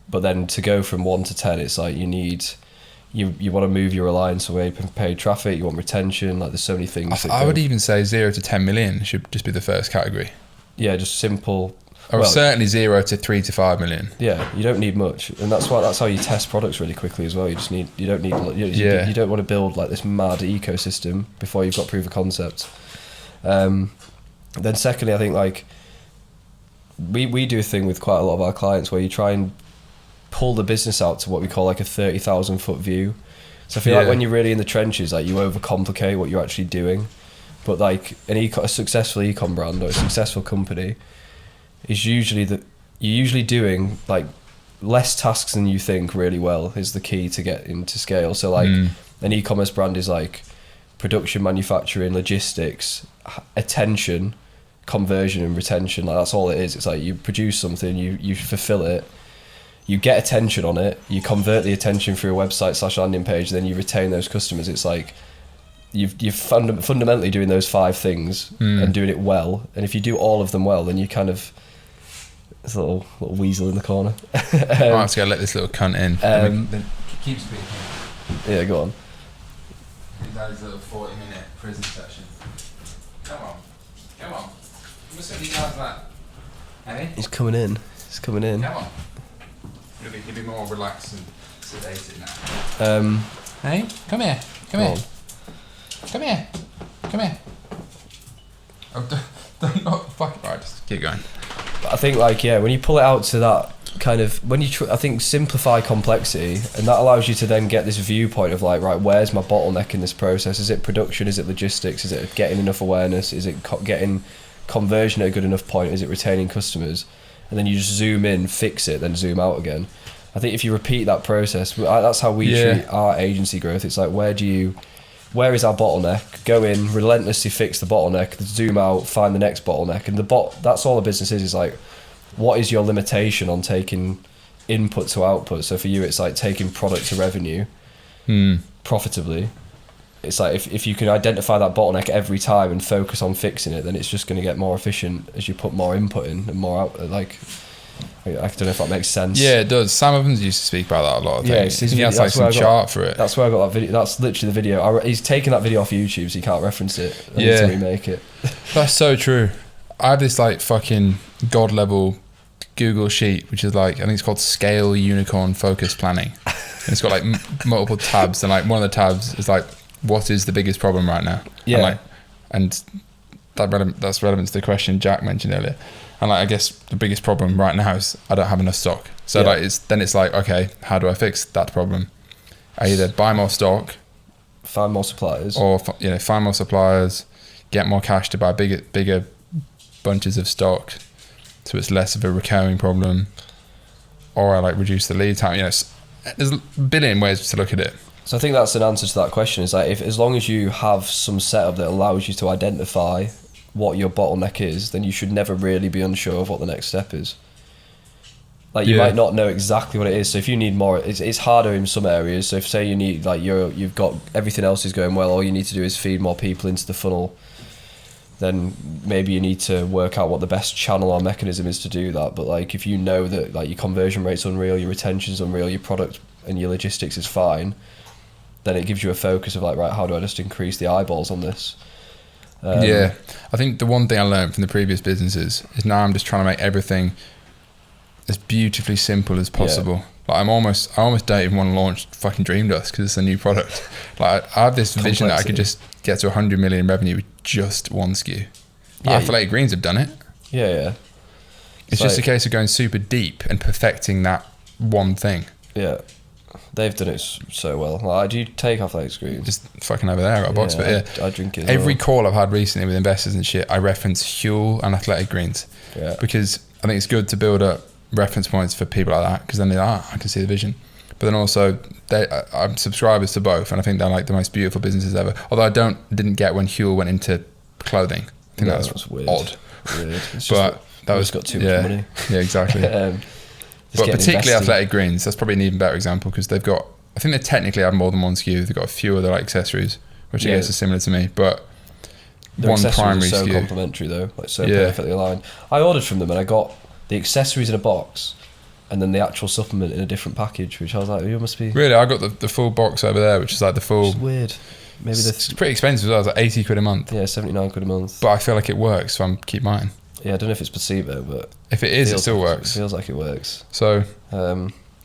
But then to go from 1 to 10, it's like you want to move your reliance away from paid traffic, you want retention, like there's so many things. I would even say 0 to 10 million should just be the first category. Yeah, just simple. Or certainly 0 to 3 to 5 million. Yeah, you don't need much, and that's how you test products really quickly as well. You don't want to build like this mad ecosystem before you've got proof of concept. Then secondly, I think like we do a thing with quite a lot of our clients where you try and pull the business out to what we call like a 30,000 foot view. So I feel like when you're really in the trenches, like you overcomplicate what you're actually doing. But like a successful e-com brand or a successful company is usually you're usually doing like less tasks than you think really well is the key to get into scale. So like an e-commerce brand is like production, manufacturing, logistics, attention, conversion and retention. Like that's all it is. It's like you produce something, you fulfill it, you get attention on it, you convert the attention through a website / landing page, then you retain those customers. It's like you're fundamentally doing those 5 things and doing it well. And if you do all of them well, then you kind of, there's a little weasel in the corner. I have to go let this little cunt in. Keep speaking. Yeah, go on. That is a little 40-minute prison session. Come on. What's going to be like that? Hey? He's coming in. Come on. He'll be more relaxed and sedated now. Hey, come here. Come here. Oh, don't not fuck. Alright, just keep going. But I think like when you pull it out to that kind of I think simplify complexity, and that allows you to then get this viewpoint of like, right, where's my bottleneck in this process? Is it production? Is it logistics? Is it getting enough awareness? Is it getting conversion at a good enough point? Is it retaining customers? And then you just zoom in, fix it, then zoom out again. I think if you repeat that process, that's how we treat our agency growth. It's like, where is our bottleneck? Go in, relentlessly fix the bottleneck, zoom out, find the next bottleneck. And that's all the business is like, what is your limitation on taking input to output? So for you, it's like taking product to revenue profitably. It's like if you can identify that bottleneck every time and focus on fixing it, then it's just going to get more efficient as you put more input in and more out. Like, I don't know if that makes sense. Yeah, it does. Sam Evans used to speak about that a lot. I think he has like some chart for it. That's where I got that video. That's literally the video. He's taken that video off YouTube, so you can't reference it. I need to remake it. That's so true. I have this like fucking god level Google sheet, which is like, I think it's called Scale Unicorn Focus Planning. And it's got like multiple tabs, and like one of the tabs is like, what is the biggest problem right now? Yeah. And that's relevant to the question Jack mentioned earlier. And like, I guess the biggest problem right now is I don't have enough stock. So like it's like, okay, how do I fix that problem? I either buy more stock, find more suppliers, or find more suppliers, get more cash to buy bigger bunches of stock, so it's less of a recurring problem, or I like reduce the lead time. There's a billion ways to look at it. So I think that's an answer to that question. Is like, as long as you have some setup that allows you to identify what your bottleneck is, then you should never really be unsure of what the next step is. Like you might not know exactly what it is. So if you need more, it's harder in some areas. So if say you need like you've got everything else is going well, all you need to do is feed more people into the funnel, then maybe you need to work out what the best channel or mechanism is to do that. But like if you know that like your conversion rate's unreal, your retention's unreal, your product and your logistics is fine, then it gives you a focus of like, right, how do I just increase the eyeballs on this? I think the one thing I learned from the previous businesses is now I'm just trying to make everything as beautifully simple as possible. Like I almost don't even want to launch fucking Dream Dust because it's a new product. Like I have this vision that I could just get to 100 million revenue with just one SKU. Athletic Greens have done it. Yeah. It's just a case of going super deep and perfecting that one thing. Yeah. They've done it so well. Like, do you take Athletic Greens? Just fucking over there, I've got a box, but I drink it. Every call I've had recently with investors and shit, I reference Huel and Athletic Greens. Yeah. Because I think it's good to build up reference points for people like that, because then they're like, I can see the vision. But then also, I'm subscribers to both, and I think they're like the most beautiful businesses ever. Although I didn't get when Huel went into clothing. I think that was weird. Odd. Weird. But that was got too much money. Yeah, exactly. But particularly Athletic Greens, that's probably an even better example because they've got, I think they technically have more than one SKU. They've got a few other like accessories, which I guess is similar to me, but their one primary are so SKU. Complementary though, like so perfectly aligned. I ordered from them and I got the accessories in a box and then the actual supplement in a different package, which I was like, you must be... Really? I got the full box over there, which is like the full... It's weird. Maybe it's pretty expensive as well. It's like 80 quid a month. Yeah, 79 quid a month. But I feel like it works, so I'm keep mine. Yeah, I don't know if it's placebo, but... If it is, it still works. It feels like it works. So,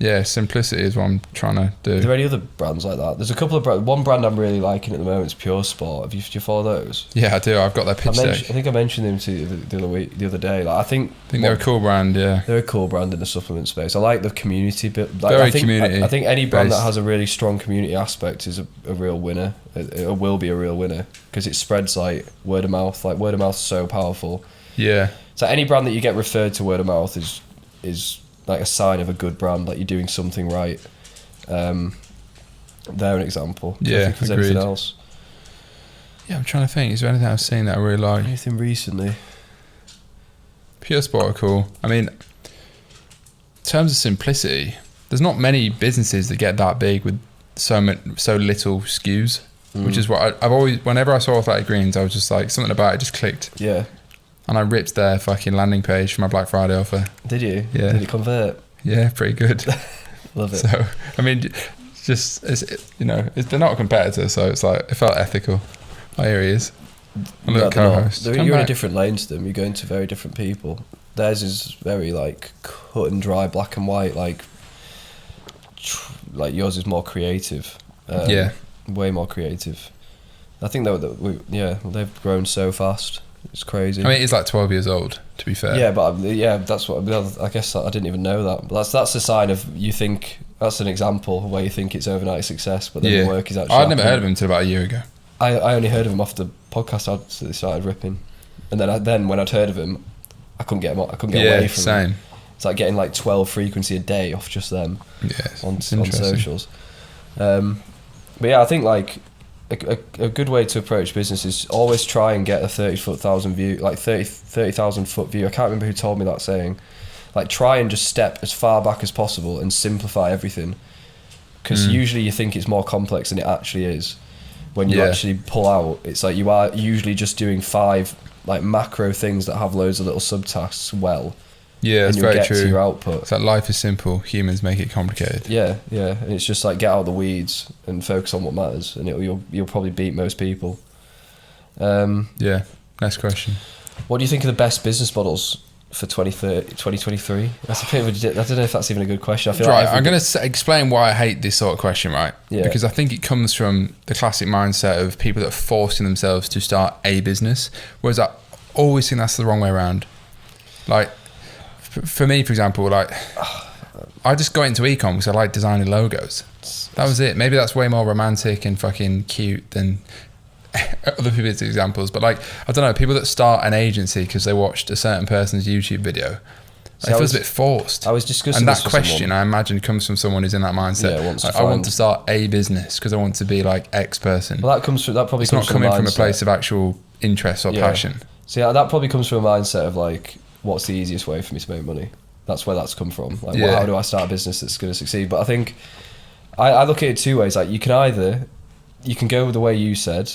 Yeah, simplicity is what I'm trying to do. Are there any other brands like that? There's a couple of brands. One brand I'm really liking at the moment is Pure Sport. Do you follow those? Yeah, I do. I've got their pitch deck. I think I mentioned them to you the other day. Like, I think they're a cool brand. Yeah, they're a cool brand in the supplement space. I like the community bit. Like, Very community. I think any brand that has a really strong community aspect is a real winner. It will be a real winner because it spreads like word of mouth. Like, word of mouth is so powerful. Yeah. So any brand that you get referred to word of mouth is like a sign of a good brand, like you're doing something right. They're an example. Yeah, if there's anything else. Yeah, I'm trying to think. Is there anything I've seen that I really like? Anything recently? Pure Sport are cool. I mean, in terms of simplicity, there's not many businesses that get that big with so little SKUs, which is what I've always, whenever I saw Athletic Greens, I was just like, something about it just clicked. Yeah. And I ripped their fucking landing page for my Black Friday offer. Did you? Yeah. Did it convert? Yeah, pretty good. Love it. So, I mean, just, they're not a competitor, so it's like, it felt ethical. Oh, here he is. A little co-host. You're in a different lane to them. You're going to very different people. Theirs is very, like, cut and dry, black and white, like yours is more creative. Yeah. Way more creative. I think they've grown so fast. It's crazy. I mean, it's like 12 years old, to be fair. Yeah, but that's what I guess. I didn't even know that. But that's a sign of that's an example where you think it's overnight success, but then the work is actually. I'd never heard of him until about a year ago. I only heard of him off the podcast they started ripping, and then when I'd heard of him, I couldn't get away from same. him. It's like getting like 12 frequency a day off just them. Yeah, on socials. But yeah, I think like. A good way to approach business is always try and get a 30,000 view, like 30,000 foot view. I can't remember who told me that saying. Like, try and just step as far back as possible and simplify everything. Because usually you think it's more complex than it actually is. When you actually pull out, it's like you are usually just doing 5 like macro things that have loads of little subtasks well. Yeah, that's very true. To your output. It's like life is simple, humans make it complicated. Yeah, and it's just like get out of the weeds and focus on what matters, and you'll probably beat most people. Yeah, next question. What do you think are the best business models for 2023? That's a bit of I don't know if that's even a good question. I feel right, I'm going to explain why I hate this sort of question, right? Yeah. Because I think it comes from the classic mindset of people that are forcing themselves to start a business, whereas I always think that's the wrong way around. Like, for me, for example, like I just got into e-com because I like designing logos. That was it. Maybe that's way more romantic and fucking cute than other people's examples. But like, I don't know, people that start an agency because they watched a certain person's YouTube video, it feels a bit forced. I was discussing and this that with question, someone. I imagine, comes from someone who's in that mindset. Yeah, I want to start a business because I want to be like X person. Well, that probably it's comes not coming from a mindset. place of actual interest or passion. So yeah, that probably comes from a mindset of like, what's the easiest way for me to make money? That's where that's come from. Like, how do I start a business that's going to succeed? But I think I look at it 2 ways. Like, you can go with the way you said,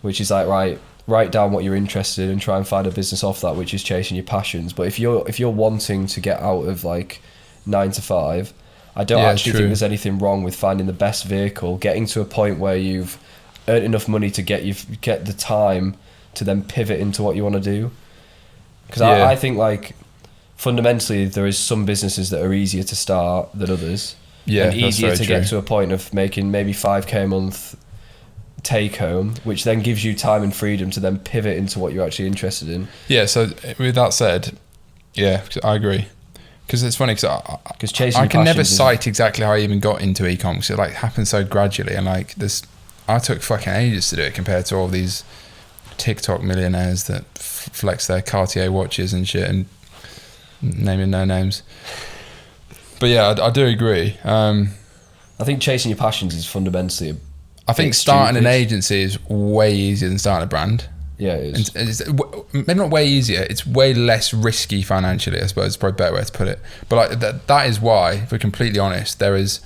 which is like, write down what you're interested in and try and find a business off that, which is chasing your passions. But if you're wanting to get out of like 9 to 5, I don't actually think there's anything wrong with finding the best vehicle, getting to a point where you've earned enough money to get the time to then pivot into what you want to do. Because I think like fundamentally there is some businesses that are easier to start than others, and easier to get to a point of making maybe 5k a month take home, which then gives you time and freedom to then pivot into what you're actually interested in. Yeah, so with that said, yeah, I agree. Because it's funny, because I can never cite exactly how I even got into e-com, because it like happened so gradually, and like I took fucking ages to do it compared to all these TikTok millionaires that flex their Cartier watches and shit and naming no names. But yeah, I do agree. I think chasing your passions is fundamentally I think starting an agency is way easier than starting a brand. Yeah, it is. It's maybe not way easier, it's way less risky financially, I suppose. It's probably a better way to put it. But like that is why, if we're completely honest, there is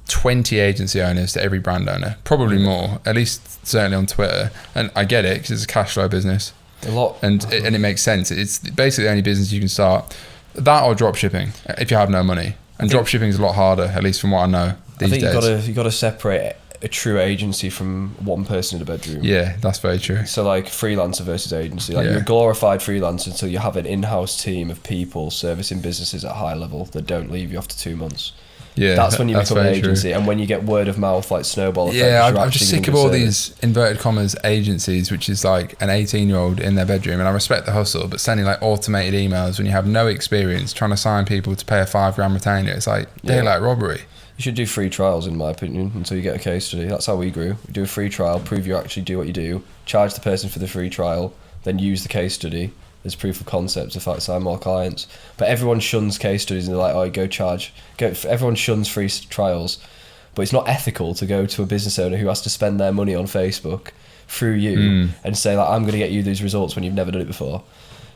20 agency owners to every brand owner, probably more, at least certainly on Twitter. And I get it because it's a cash flow business. A lot. And it makes sense. It's basically the only business you can start. That or drop shipping if you have no money. And drop shipping is a lot harder, at least from what I know these days. You got to separate a true agency from one person in a bedroom. Yeah, that's very true. So like freelancer versus agency, like you're a glorified freelancer until you have an in-house team of people servicing businesses at a high level that don't leave you after 2 months. Yeah, that's when you become an agency, true. And when you get word of mouth, like snowball effect. Yeah, I'm just sick of all these inverted commas agencies, which is like an 18-year-old in their bedroom. And I respect the hustle, but sending like automated emails when you have no experience, trying to sign people to pay a $5,000 retainer, it's like daylight robbery. You should do free trials, in my opinion, until you get a case study. That's how we grew. We do a free trial, prove you actually do what you do, charge the person for the free trial, then use the case study as proof of concept to sign more clients. But everyone shuns case studies and they're like, everyone shuns free trials. But it's not ethical to go to a business owner who has to spend their money on Facebook through you and say, like, I'm going to get you these results when you've never done it before.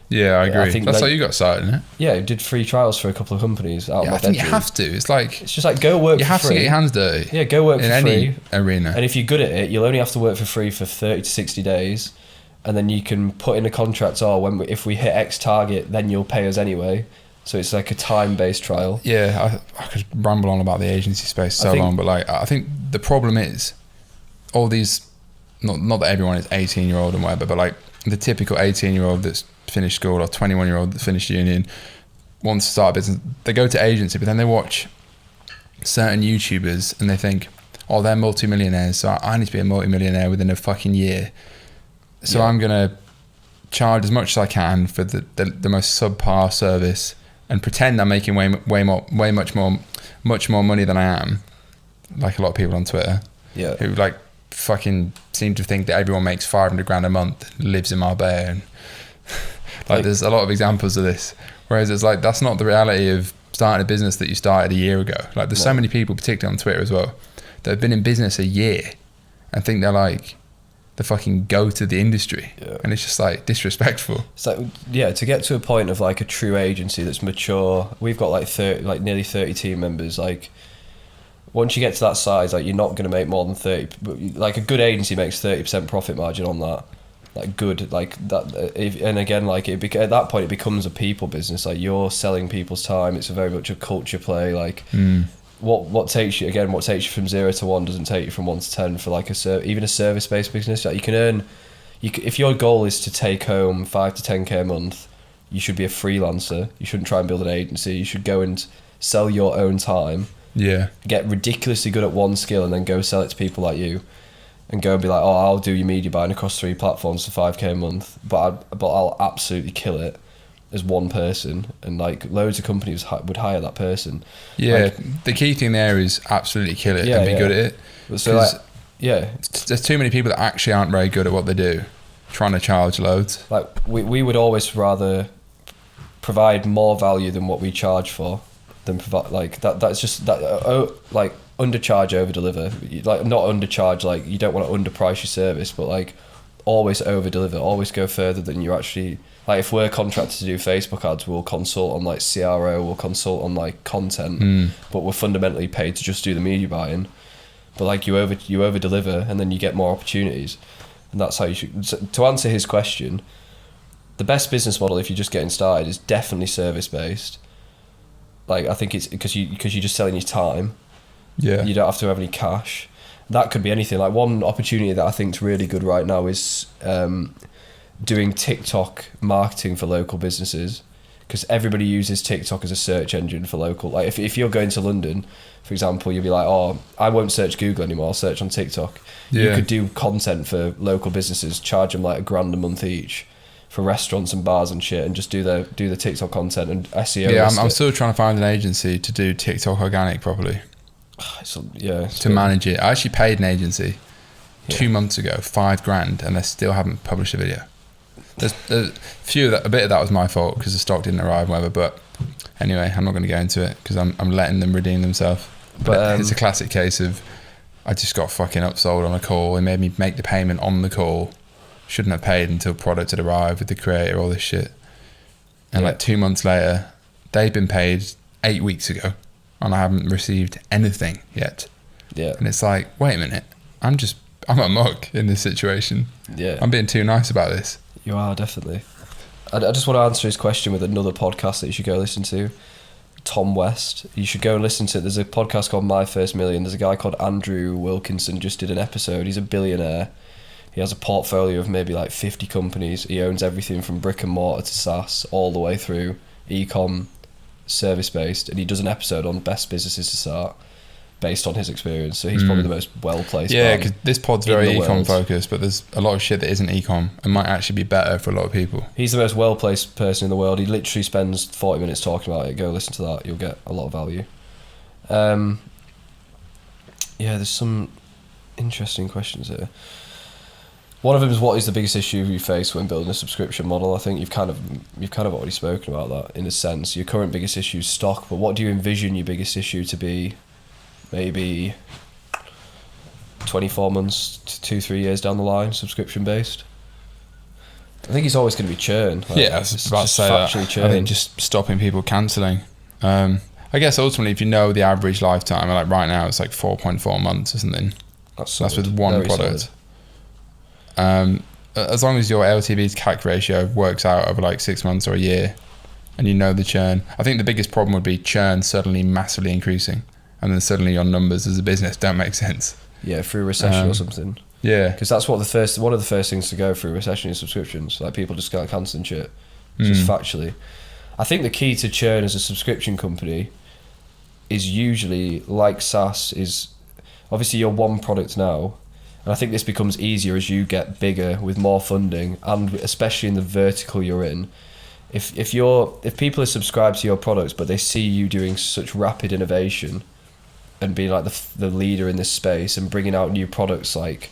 Yeah, I agree. That's how you got started, isn't it? Yeah, I did free trials for a couple of companies out of my bedroom. You have to. It's just like go work for free. You have to get your hands dirty. Yeah, go work for free. In any arena. And if you're good at it, you'll only have to work for free for 30 to 60 days. And then you can put in a contract, if we hit X target, then you'll pay us anyway. So it's like a time-based trial. Yeah, I could ramble on about the agency space so long, but like I think the problem is all these, not that everyone is 18-year-old and whatever, but like the typical 18-year-old that's finished school or 21-year-old that's finished union wants to start a business. They go to agency, but then they watch certain YouTubers and they think, oh, they're multimillionaires, so I need to be a multimillionaire within a fucking year. So I'm going to charge as much as I can for the most subpar service and pretend I'm making much more money than I am. Like a lot of people on Twitter. Yeah. Who like fucking seem to think that everyone makes $500,000 a month, lives in Marbella, and like there's a lot of examples of this. Whereas it's like that's not the reality of starting a business that you started a year ago. Like there's so many people, particularly on Twitter as well, that have been in business a year and think they're like the fucking goat of the industry, and it's just like disrespectful. It's like to get to a point of like a true agency that's mature. We've got like nearly 30 team members. Like once you get to that size, like you're not going to make more than 30. Like a good agency makes 30% profit margin on that. Like good, like that. And again, like at that point, it becomes a people business. Like you're selling people's time. It's a very much a culture play. Like. What takes you from 0 to 1 doesn't take you from 1 to 10 for like even a service based business. Like you can earn, if your goal is to take home 5 to 10k a month, you should be a freelancer. You shouldn't try and build an agency. You should go and sell your own time. Yeah. Get ridiculously good at one skill and then go sell it to people like you, and go and be like, oh, I'll do your media buying across 3 platforms for 5k a month, but I'll absolutely kill it as one person, and like loads of companies would hire that person. Yeah, like, the key thing there is absolutely kill it and be good at it. So like, there's too many people that actually aren't very good at what they do, trying to charge loads. Like we would always rather provide more value than what we charge for than provide like that. That's just that like undercharge, over deliver. Like not undercharge, like you don't want to underprice your service, but like always over deliver. Always go further than you actually. Like if we're contracted to do Facebook ads, we'll consult on like CRO, we'll consult on like content, but we're fundamentally paid to just do the media buying. But like you over deliver, and then you get more opportunities, and that's how you should. So to answer his question, the best business model if you're just getting started is definitely service based. Like I think it's because you're just selling your time. Yeah. You don't have to have any cash. That could be anything. Like one opportunity that I think is really good right now is. Doing TikTok marketing for local businesses, because everybody uses TikTok as a search engine for local. Like if you're going to London, for example, you'll be like, oh, I won't search Google anymore, I'll search on TikTok. You could do content for local businesses, charge them like $1,000 a month each for restaurants and bars and shit, and just do the TikTok content and SEO. Yeah, I'm still trying to find an agency to do TikTok organic properly. To manage it. I actually paid an agency 2 months ago, $5,000, and they still haven't published a video. There's a bit of that was my fault because the stock didn't arrive, and whatever. But anyway, I'm not going to go into it because I'm letting them redeem themselves. But it's a classic case of I just got fucking upsold on a call. They made me make the payment on the call. Shouldn't have paid until product had arrived with the creator, all this shit. And like 2 months later, they've been paid 8 weeks ago, and I haven't received anything yet. Yeah. And it's like, wait a minute, I'm a mug in this situation. Yeah. I'm being too nice about this. You are, definitely. I just want to answer his question with another podcast that you should go listen to. Tom West. You should go and listen to it. There's a podcast called My First Million. There's a guy called Andrew Wilkinson just did an episode. He's a billionaire. He has a portfolio of maybe like 50 companies. He owns everything from brick and mortar to SaaS, all the way through e-com, service-based. And he does an episode on best businesses to start based on his experience. So he's probably the most well-placed Yeah, because this pod's very e-com world. focused, but there's a lot of shit that isn't e-com and might actually be better for a lot of people. He's the most well-placed person in the world. He literally spends 40 minutes talking about it. Go listen to that. You'll get a lot of value. Yeah, there's some interesting questions here. One of them is, what is the biggest issue you face when building a subscription model? I think you've kind of already spoken about that in a sense. Your current biggest issue is stock, but what do you envision your biggest issue to be? Maybe 24 months to 2-3 years down the line, subscription based. I think it's always going to be churn. Like, yeah, I was about to say that. Churn. I think just stopping people cancelling. I guess ultimately, if you know the average lifetime, like right now, it's like 4.4 months or something. That's with one Very product. solid. As long as your LTV to CAC ratio works out over like 6 months or a year, and you know the churn, I think the biggest problem would be churn suddenly massively increasing, and then suddenly your numbers as a business don't make sense. Yeah, through recession or something. Yeah, Because that's what one of the first things to go through recession is subscriptions. Like people just can't cancel and shit. Just factually. I think the key to churn as a subscription company is usually, like SaaS, is obviously you're one product now, and I think this becomes easier as you get bigger with more funding, and especially in the vertical you're in. If people are subscribed to your products but they see you doing such rapid innovation and being like the leader in this space and bringing out new products like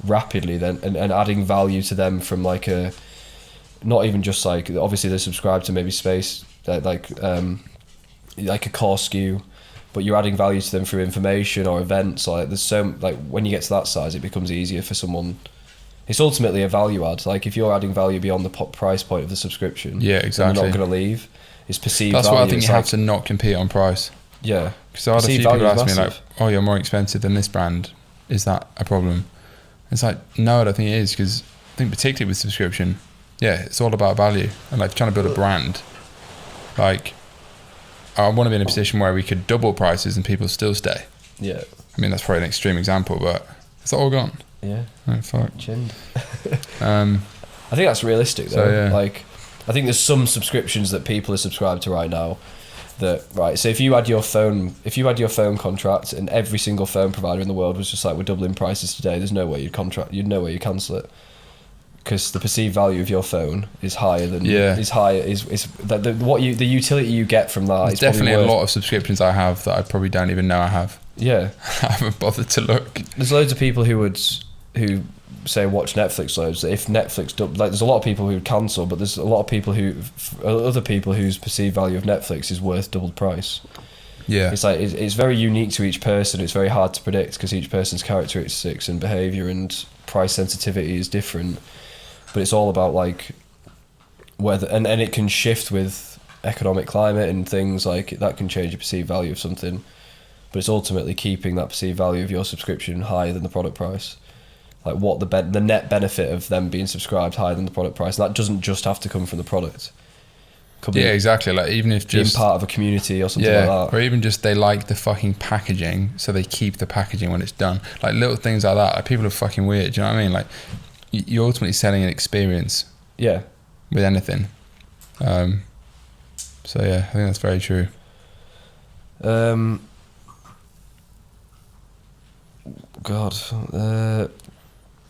rapidly, then and adding value to them from like a, not even just like, obviously they're subscribed to maybe space like a core SKU, but you're adding value to them through information or events. Like there's so, like when you get to that size, it becomes easier for someone. It's ultimately a value add. Like if you're adding value beyond the price point of the subscription, yeah, exactly. you're not going to leave. It's perceived That's value. why I think It's you like, have to not compete on price. Yeah. Because I had a few Perceived people value is ask me like, massive. "Oh, you're more expensive than this brand. Is that a problem?" It's like, no, I don't think it is, because I think particularly with subscription, yeah, it's all about value and like trying to build a brand. Like, I want to be in a position where we could double prices and people still stay. Yeah. I mean, that's probably an extreme example, but it's all gone. Yeah. Oh, fuck. Chinned. Um, I think that's realistic though. So, yeah. Like, I think there's some subscriptions that people are subscribed to right now that, right, so if you had your phone contract and every single phone provider in the world was just like, we're doubling prices today, there's no way you'd cancel it, because the perceived value of your phone is higher than the utility you get from that. there's Is definitely probably a lot of subscriptions I have that I probably don't even know I have. Yeah. I haven't bothered to look. There's loads of people who say watch Netflix loads. If Netflix, there's a lot of people who would cancel, but there's a lot of people other people whose perceived value of Netflix is worth double price. Yeah. It's like it's very unique to each person. It's very hard to predict because each person's characteristics and behavior and price sensitivity is different. But it's all about like whether and it can shift with economic climate and things like that can change your perceived value of something. But it's ultimately keeping that perceived value of your subscription higher than the product price. Like what the net benefit of them being subscribed higher than the product price. And that doesn't just have to come from the product. Could be exactly. Like even if being just part of a community or something like that. or even just they like the fucking packaging, so they keep the packaging when it's done. Like little things like that. Like people are fucking weird. Do you know what I mean? Like you're ultimately selling an experience. Yeah. With anything. So yeah, I think that's very true. God.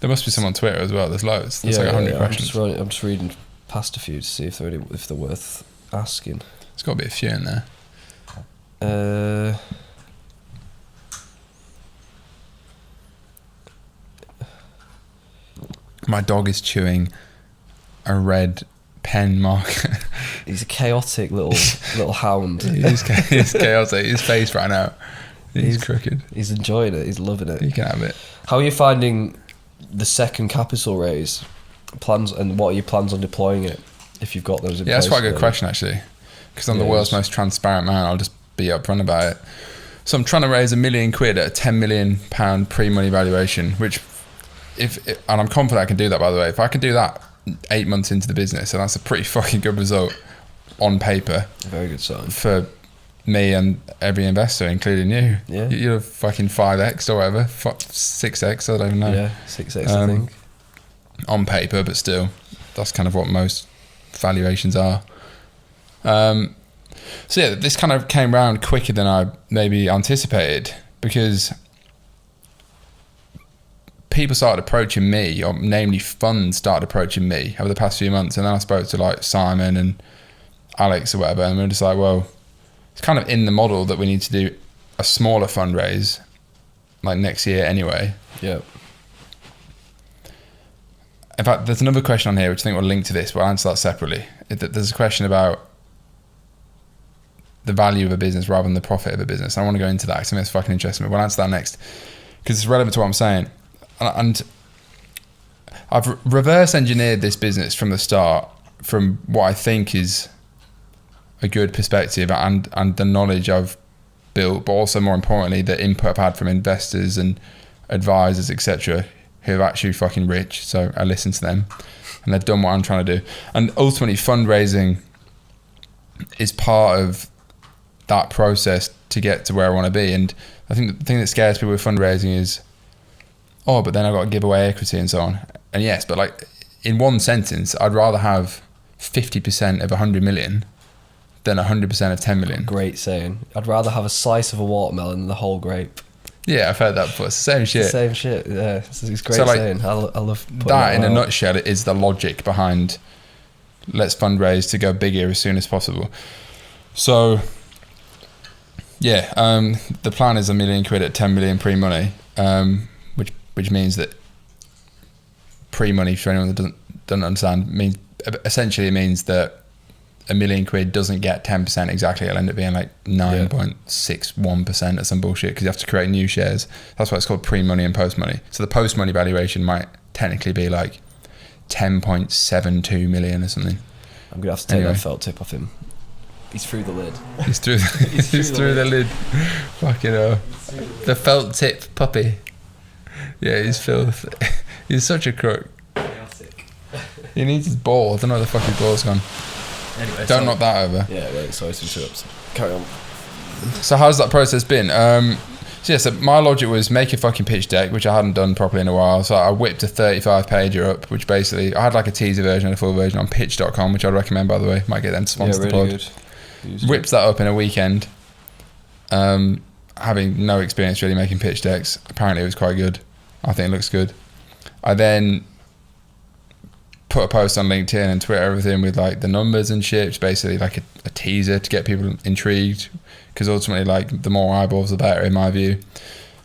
There must be some on Twitter as well. There's loads. There's like 100 questions. I'm just reading past a few to see if they're worth asking. There's got to be a few in there. My dog is chewing a red pen marker. He's a chaotic little hound. He's chaotic. His face right now. He's crooked. He's enjoying it. He's loving it. You can have it. How are you finding the second capital raise plans, and what are your plans on deploying it if you've got those in place? Yeah, that's quite a good question actually, because I'm the world's most transparent man. I'll just be upfront about it. So I'm trying to raise £1 million at a £10 million pre-money valuation, which and I'm confident I can do that, by the way. If I can do that 8 months into the business, and that's a pretty fucking good result on paper. Very good sign. For me and every investor, including you. Yeah. You're fucking 5x or whatever, 6x, I don't even know. Yeah, 6x I think. On paper, but still, that's kind of what most valuations are. So yeah, this kind of came round quicker than I maybe anticipated, because people started approaching me, or namely funds started approaching me over the past few months, and then I spoke to like Simon and Alex or whatever, and we were just like, well, it's kind of in the model that we need to do a smaller fundraise like next year anyway. Yeah. In fact, there's another question on here which I think will link to this, but I'll answer that separately. There's a question about the value of a business rather than the profit of a business. I want to go into that because I think it's fucking interesting, but we'll answer that next because it's relevant to what I'm saying. And I've reverse engineered this business from the start, from what I think is a good perspective and the knowledge I've built, but also more importantly, the input I've had from investors and advisors, etc., who are actually fucking rich. So I listen to them and they've done what I'm trying to do. And ultimately fundraising is part of that process to get to where I want to be. And I think the thing that scares people with fundraising is, oh, but then I've got to give away equity and so on. And yes, but like in one sentence, I'd rather have 50% of 100 million than 100% of 10 million. Great saying. I'd rather have a slice of a watermelon than the whole grape. Yeah, I've heard that before. It's the same shit. It's the same shit, yeah. It's great So, like, saying. I love putting that in a out. nutshell is the logic behind let's fundraise to go bigger as soon as possible. So yeah, the plan is £1 million at 10 million pre-money, which means that pre-money, for anyone that doesn't understand, means essentially it means that £1 million doesn't get 10% exactly. It'll end up being like 9.61% or some bullshit because you have to create new shares. That's why it's called pre-money and post-money. So the post-money valuation might technically be like 10.72 million or something. I'm gonna have to take that felt tip off him. He's through the lid. He's through the lid. Fucking hell. The felt tip puppy. Yeah, he's filth. He's such a crook. He needs his ball. I don't know where the fuck his ball's gone. Anyway, don't knock that over. Yeah, wait, sorry to interrupt. Carry on. So how's that process been? So my logic was make a fucking pitch deck, which I hadn't done properly in a while. So I whipped a 35-pager up, which basically, I had like a teaser version and a full version on pitch.com, which I'd recommend, by the way. Might get them to sponsor the pod. Whipped that up in a weekend, having no experience really making pitch decks. Apparently it was quite good. I think it looks good. I then put a post on LinkedIn and Twitter, everything with like the numbers and shit. It's basically like a teaser to get people intrigued, because ultimately like the more eyeballs the better in my view.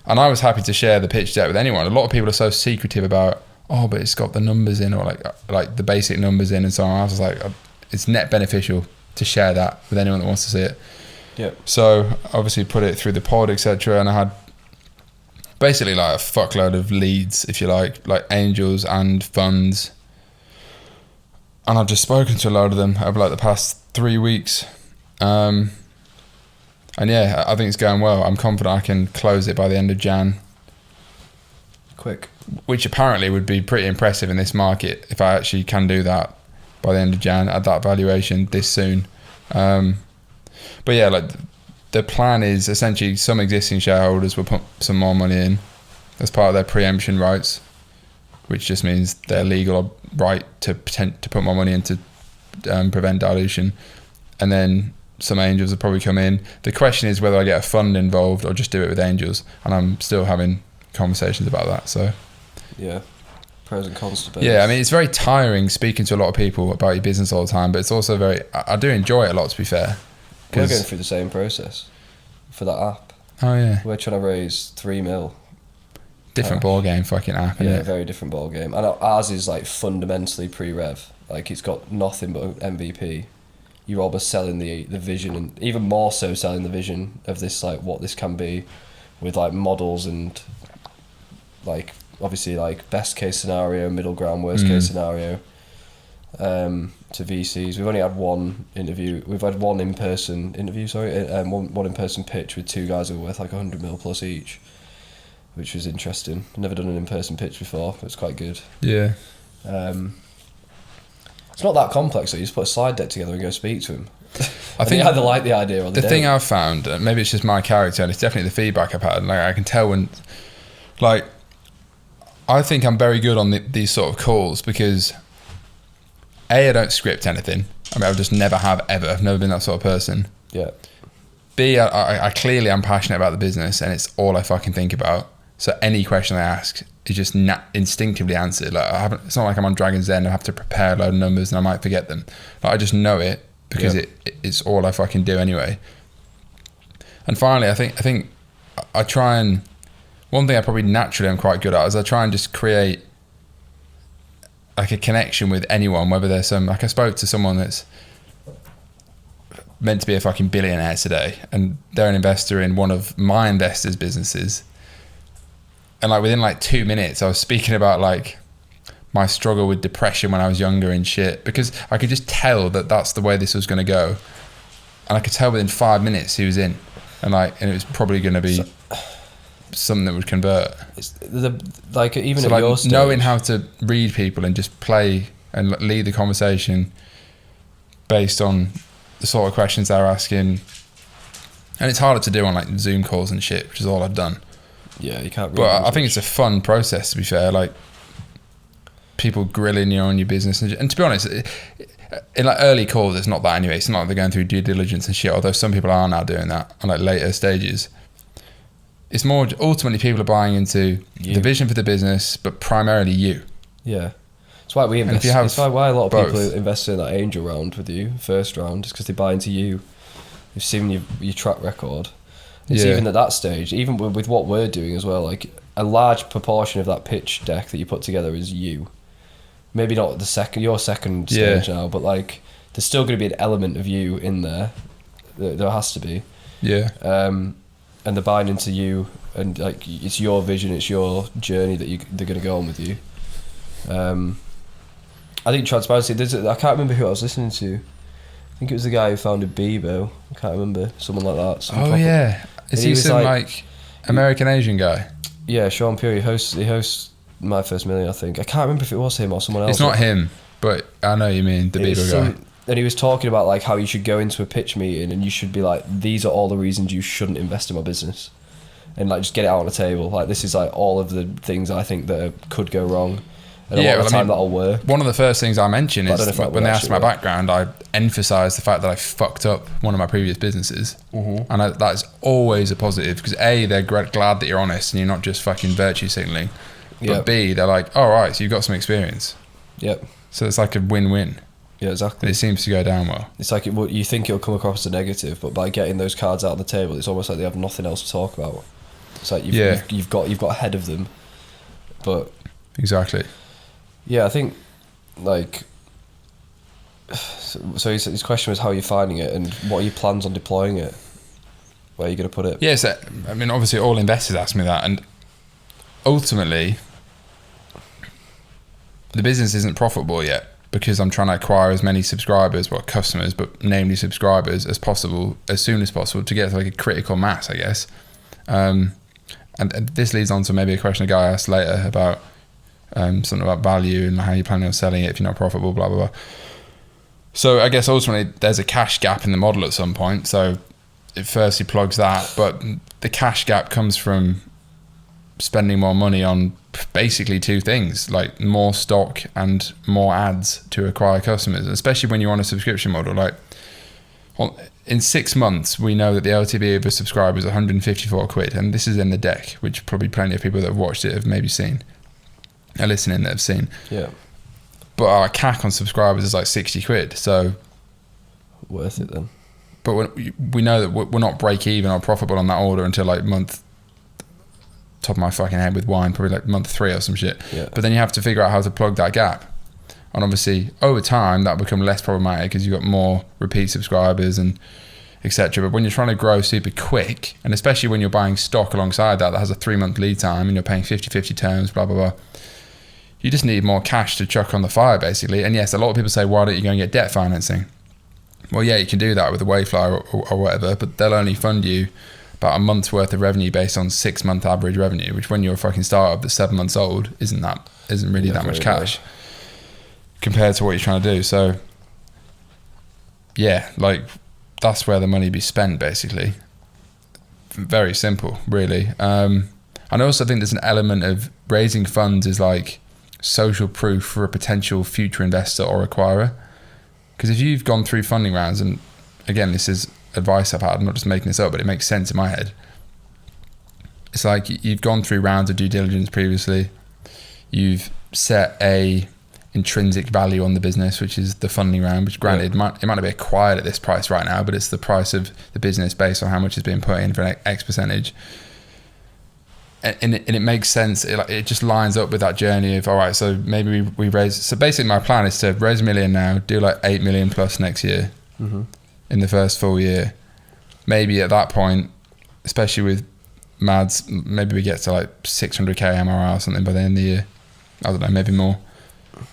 And I was happy to share the pitch deck with anyone. A lot of people are so secretive about, oh, but it's got the numbers in, or like the basic numbers in and so on. I was like, it's net beneficial to share that with anyone that wants to see it. Yep. So obviously put it through the pod, etc. And I had basically like a fuckload of leads, if you like angels and funds. And I've just spoken to a load of them over like the past 3 weeks. And yeah, I think it's going well. I'm confident I can close it by the end of Jan. Quick. Which apparently would be pretty impressive in this market if I actually can do that by the end of Jan at that valuation this soon. But yeah, like the plan is essentially some existing shareholders will put some more money in as part of their preemption rights, which just means their legal right to put more money in to prevent dilution. And then some angels will probably come in. The question is whether I get a fund involved or just do it with angels, and I'm still having conversations about that. So yeah, pros and cons to both. Yeah, I mean, it's very tiring speaking to a lot of people about your business all the time, but it's also I do enjoy it a lot, to be fair. We're going through the same process for that app. Oh yeah, we're trying to raise 3 mil. Different ball game, fucking app. Yeah, innit? very different ball game. And ours is like fundamentally pre-rev. Like it's got nothing but MVP. You're almost selling the vision, and even more so selling the vision of this, like what this can be, with like models and like obviously like best case scenario, middle ground, worst case scenario. To VCs, we've only had one interview. We've had one in-person interview. One in-person pitch with 2 guys who were worth like 100 mil plus each, which was interesting. I've never done an in-person pitch before. It was quite good. Yeah. It's not that complex though. You just put a slide deck together and go speak to him. I think either like the idea or the thing I've found, and maybe it's just my character, and it's definitely the feedback I've had. Like I can tell when, like, I think I'm very good on these sort of calls because A, I don't script anything. I mean, I just never have ever. I've never been that sort of person. Yeah. B, I clearly am passionate about the business, and it's all I fucking think about. So any question I ask is just instinctively answered. Like it's not like I'm on Dragon's Den and I have to prepare a load of numbers and I might forget them. Like I just know it because it's all I fucking do anyway. And finally, I think I try and, one thing I probably naturally am quite good at is I try and just create like a connection with anyone, whether there's some, like I spoke to someone that's meant to be a fucking billionaire today, and they're an investor in one of my investors' businesses. And like within like 2 minutes, I was speaking about like my struggle with depression when I was younger and shit, because I could just tell that that's the way this was going to go. And I could tell within 5 minutes he was in, and it was probably going to be something that would convert. Like even so at like your stage, knowing how to read people and just play and lead the conversation based on the sort of questions they're asking. And it's harder to do on like Zoom calls and shit, which is all I've done. Yeah, you can't. But I think it's a fun process, to be fair. Like people grilling you on your business, and to be honest, in like early calls, it's not that anyway. It's not like they're going through due diligence and shit. Although some people are now doing that on like later stages. It's more ultimately people are buying into the vision for the business, but primarily you. Yeah, that's why we invest. It's why a lot of people invest in that angel round with you, first round, is because they buy into you. They've seen your track record. It's even at that stage, even with what we're doing as well, like a large proportion of that pitch deck that you put together is you. Maybe not your second stage now, but like there's still going to be an element of you in there. There has to be. Yeah. And they're buying into you, and like it's your vision, it's your journey that they're going to go on with you. I think transparency. I can't remember who I was listening to. I think it was the guy who founded Bebo. I can't remember, someone like that. Yeah, is he some like American Asian guy? Yeah, Sean Pure. He hosts My First Million, I think. I can't remember if it was him or someone else. It's not him, but I know you mean the Bebo guy. And he was talking about like how you should go into a pitch meeting and you should be like, these are all the reasons you shouldn't invest in my business, and like just get it out on the table. Like this is like all of the things I think that could go wrong, and a lot of the time that'll work. One of the first things I mentioned is when they asked my background, I emphasised the fact that I fucked up one of my previous businesses, and that is always a positive because A, they're glad that you're honest and you're not just fucking virtue signaling, but B, they're like, all right, so you've got some experience. Yep. So it's like a win-win. Yeah, exactly. And it seems to go down well. It's like you think it'll come across as a negative, but by getting those cards out on the table, it's almost like they have nothing else to talk about. It's like you've got ahead of them, but exactly. Yeah, I think like so. His question was how you're finding it and what are your plans on deploying it. Where are you going to put it? Yeah, so I mean, obviously, all investors ask me that, and ultimately, the business isn't profitable yet. Because I'm trying to acquire as many subscribers, well, customers, but namely subscribers as possible, as soon as possible, to get to like a critical mass, I guess. And this leads on to maybe a question a guy asked later about something about value and how you're planning on selling it if you're not profitable, blah, blah, blah. So I guess ultimately there's a cash gap in the model at some point. So it firstly plugs that, but the cash gap comes from spending more money on basically two things, like more stock and more ads to acquire customers, especially when you're on a subscription model. Like in 6 months, we know that the LTV of a subscriber is 154 quid, and this is in the deck, which probably plenty of people that have watched it have maybe seen, are listening that have seen. Yeah. But our CAC on subscribers is like 60 quid, so worth it then. But we know that we're not break even or profitable on that order until like month, top of my fucking head with wine, probably like month 3 or some shit. Yeah. But then you have to figure out how to plug that gap. And obviously over time that will become less problematic because you've got more repeat subscribers and etc. But when you're trying to grow super quick, and especially when you're buying stock alongside that has a 3-month lead time and you're paying 50-50 terms, blah, blah, blah, you just need more cash to chuck on the fire basically. And yes, a lot of people say, why don't you go and get debt financing? Well, yeah, you can do that with a Wayfly or whatever, but they'll only fund you about a month's worth of revenue based on 6-month average revenue, which when you're a fucking startup that's 7 months old isn't really that much cash compared to what you're trying to do. So yeah, like that's where the money be spent, basically. Very simple, really. And I also think there's an element of raising funds is like social proof for a potential future investor or acquirer. Because if you've gone through funding rounds, and again, this is advice I've had, I'm not just making this up, but it makes sense in my head. It's like you've gone through rounds of due diligence previously. You've set a intrinsic value on the business, which is the funding round, which granted it might not be acquired at this price right now, but it's the price of the business based on how much is being put in for an X percentage. And it makes sense. It just lines up with that journey of, all right, so maybe we raise. So basically my plan is to raise $1 million now, do like 8 million plus next year in the first full year. Maybe at that point, especially with Mads, maybe we get to like 600k MRR or something by the end of the year. I don't know, maybe more.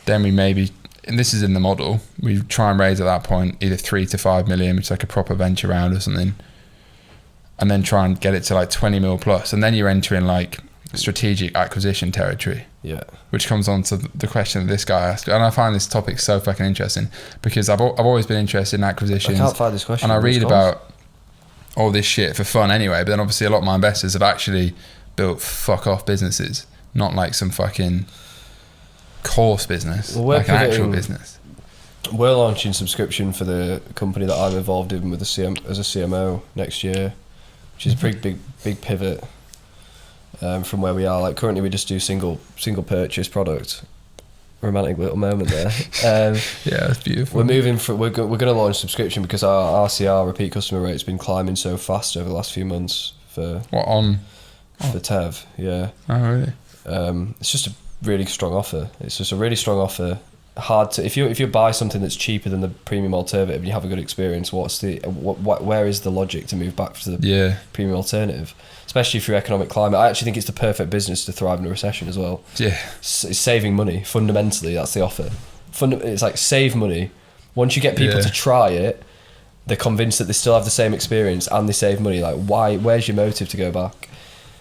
Then we maybe, and this is in the model, we try and raise at that point either 3 to 5 million, which is like a proper venture round or something, and then try and get it to like 20 mil plus, and then you're entering like strategic acquisition territory. Yeah. Which comes on to the question that this guy asked, and I find this topic so fucking interesting because I've always been interested in acquisitions. I can't find this question. And I read about all this shit for fun anyway, but then obviously a lot of my investors have actually built fuck off businesses, not like some fucking course business, like an actual business. We're launching subscription for the company that I'm involved in with as a CMO next year, which is a big pivot from where we are. Like currently we just do single purchase product. Romantic little moment there. Yeah, that's beautiful. We're moving for we're going to launch subscription because our RCR, repeat customer rate's been climbing so fast over the last few months for Tev. Yeah. Oh really? It's just a really strong offer. It's just a really strong offer. Hard to if you buy something that's cheaper than the premium alternative and you have a good experience. Where is the logic to move back to the premium alternative? Especially for your economic climate. I actually think it's the perfect business to thrive in a recession as well. Yeah, it's saving money. Fundamentally, that's the offer. It's like save money. Once you get people to try it, they're convinced that they still have the same experience and they save money. Like, why? Where's your motive to go back?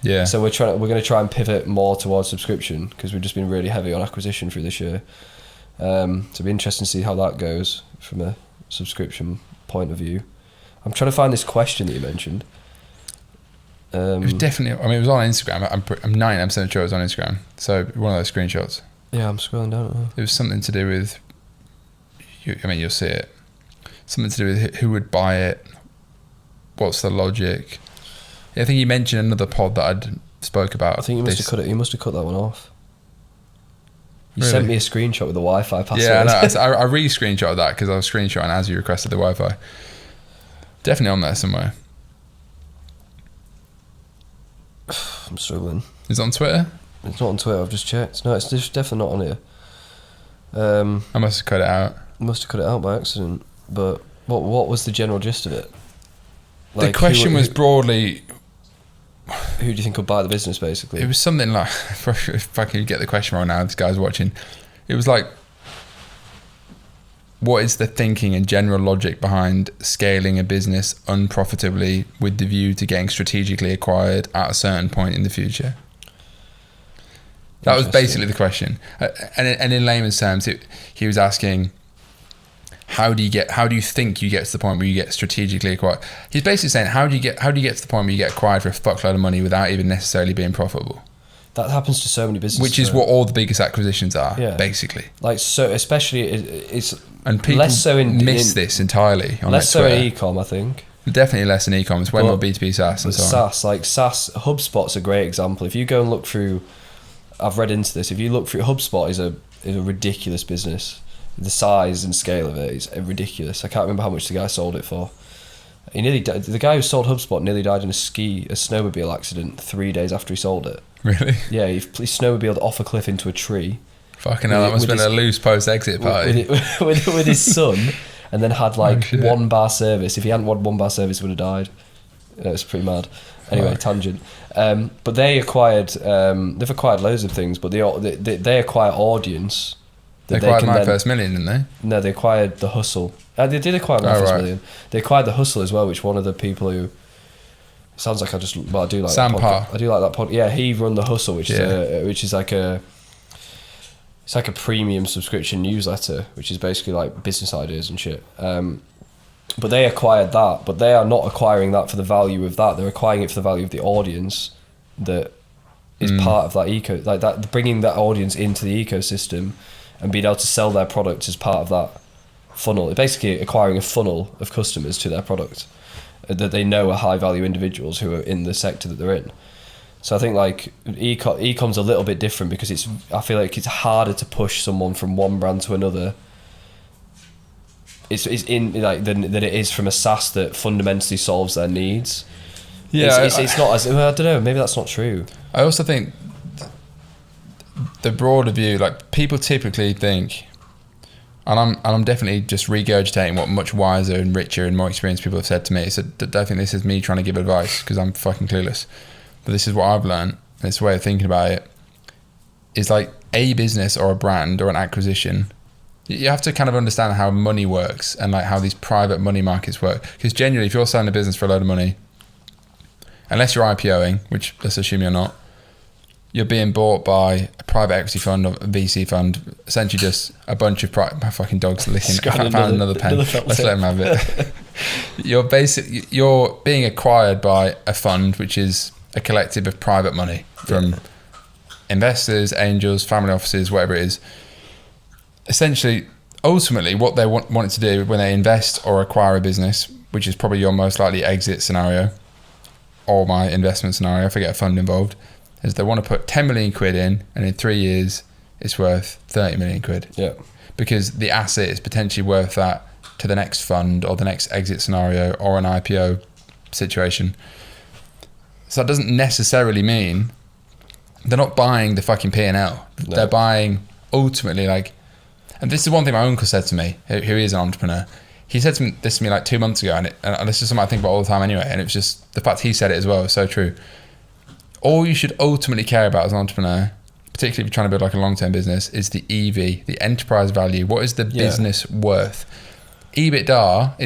Yeah. So we're going to try and pivot more towards subscription because we've just been really heavy on acquisition through this year. So it'll be interesting to see how that goes from a subscription point of view. I'm trying to find this question that you mentioned. It was definitely, I mean, it was on Instagram. I'm 99% sure it was on Instagram. So one of those screenshots. Yeah, I'm scrolling down now. It was something to do with, you'll see it. Something to do with who would buy it. What's the logic? Yeah, I think you mentioned another pod that I'd spoke about. I think you must have cut it. You must have cut that one off. You Really? sent me a screenshot with the Wi-Fi password. Yeah, I re-screenshotted that because I was screenshotting as you requested the Wi-Fi. Definitely on there somewhere. I'm struggling. Is it on Twitter? It's not on Twitter, I've just checked. No, it's definitely not on here. I must have cut it out. Must have cut it out by accident. But what was the general gist of it? Like, the question was broadly... Who do you think will buy the business, basically? It was something like... If I can get the question wrong now, this guy's watching. It was like... What is the thinking and general logic behind scaling a business unprofitably with the view to getting strategically acquired at a certain point in the future? That was basically the question. And in layman's terms, he was asking, how do you think you get to the point where you get strategically acquired? He's basically saying, how do you get to the point where you get acquired for a fuckload of money without even necessarily being profitable? That happens to so many businesses. Which is what all the biggest acquisitions are, basically. Like, so especially it's and people less so miss this entirely on less so in e-com, I think. Definitely less in e-com. It's way more B2B SaaS and so on. SaaS, HubSpot's a great example. If you go and look through, I've read into this. If you look through, HubSpot is a ridiculous business. The size and scale of it is ridiculous. I can't remember how much the guy sold it for. He nearly died. The guy who sold HubSpot nearly died in a snowmobile accident 3 days after he sold it. Really? Yeah, he snowmobiled off a cliff into a tree. Fucking hell, that must have been a loose post-exit party. With his son, and then had like 1 bar service. If he hadn't won 1 bar service, he would have died. It's pretty mad. Anyway, tangent. But they've acquired loads of things, but they acquire audience. They acquired My First Million, didn't they? No, they acquired The Hustle. They did acquire My First Million. They acquired The Hustle as well, which one of the people who... Sounds like I do like Sam Parr. I do like that pod. Yeah, he run The Hustle, which is like a... It's like a premium subscription newsletter, which is basically like business ideas and shit. But they acquired that, but they are not acquiring that for the value of that. They're acquiring it for the value of the audience that is part of that like that, bringing that audience into the ecosystem and being able to sell their product as part of that funnel. It's basically acquiring a funnel of customers to their product that they know are high value individuals who are in the sector that they're in. So I think like e-com's a little bit different because I feel like it's harder to push someone from one brand to another. It's in like than it is from a SaaS that fundamentally solves their needs. Yeah, it's not as, well, I don't know, maybe that's not true. I also think the broader view, like people typically think, and I'm definitely just regurgitating what much wiser and richer and more experienced people have said to me. So I don't think this is me trying to give advice because I'm fucking clueless. But this is what I've learned, and it's a way of thinking about it, is like a business or a brand or an acquisition, you have to kind of understand how money works and like how these private money markets work. Because genuinely, if you're selling a business for a load of money, unless you're IPOing, which let's assume you're not, you're being bought by a private equity fund or a VC fund, essentially just a bunch of my fucking dog's licking. I found another pen. Let's let him have it. You're being acquired by a fund, which is a collective of private money from investors, angels, family offices, whatever it is. Essentially, ultimately, what they want to do when they invest or acquire a business, which is probably your most likely exit scenario, or my investment scenario, if I get a fund involved, is they want to put 10 million quid in, and in 3 years, it's worth 30 million quid. Yeah. Because the asset is potentially worth that to the next fund or the next exit scenario or an IPO situation. So that doesn't necessarily mean they're not buying the fucking P&L. No. They're buying ultimately like, and this is one thing my uncle said to me, who is an entrepreneur. He said this to me like 2 months ago, and this is something I think about all the time anyway, and it was just the fact he said it as well, so true. All you should ultimately care about as an entrepreneur, particularly if you're trying to build like a long-term business, is the EV, the enterprise value. What is the business worth? EBITDA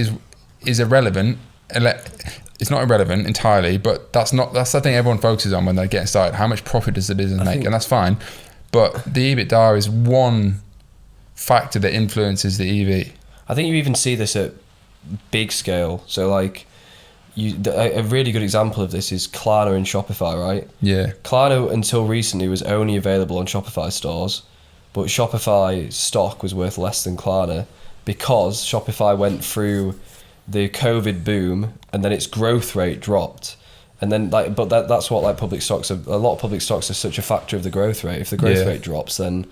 is irrelevant. It's not irrelevant entirely, but that's the thing everyone focuses on when they're getting started. How much profit does the business make? And that's fine. But the EBITDA is one factor that influences the EV. I think you even see this at big scale. So like, a really good example of this is Klarna and Shopify, right? Yeah. Klarna until recently was only available on Shopify stores, but Shopify stock was worth less than Klarna because Shopify went through the COVID boom and then its growth rate dropped. And then that's what like public stocks are. A lot of public stocks are such a factor of the growth rate. If the growth rate drops, then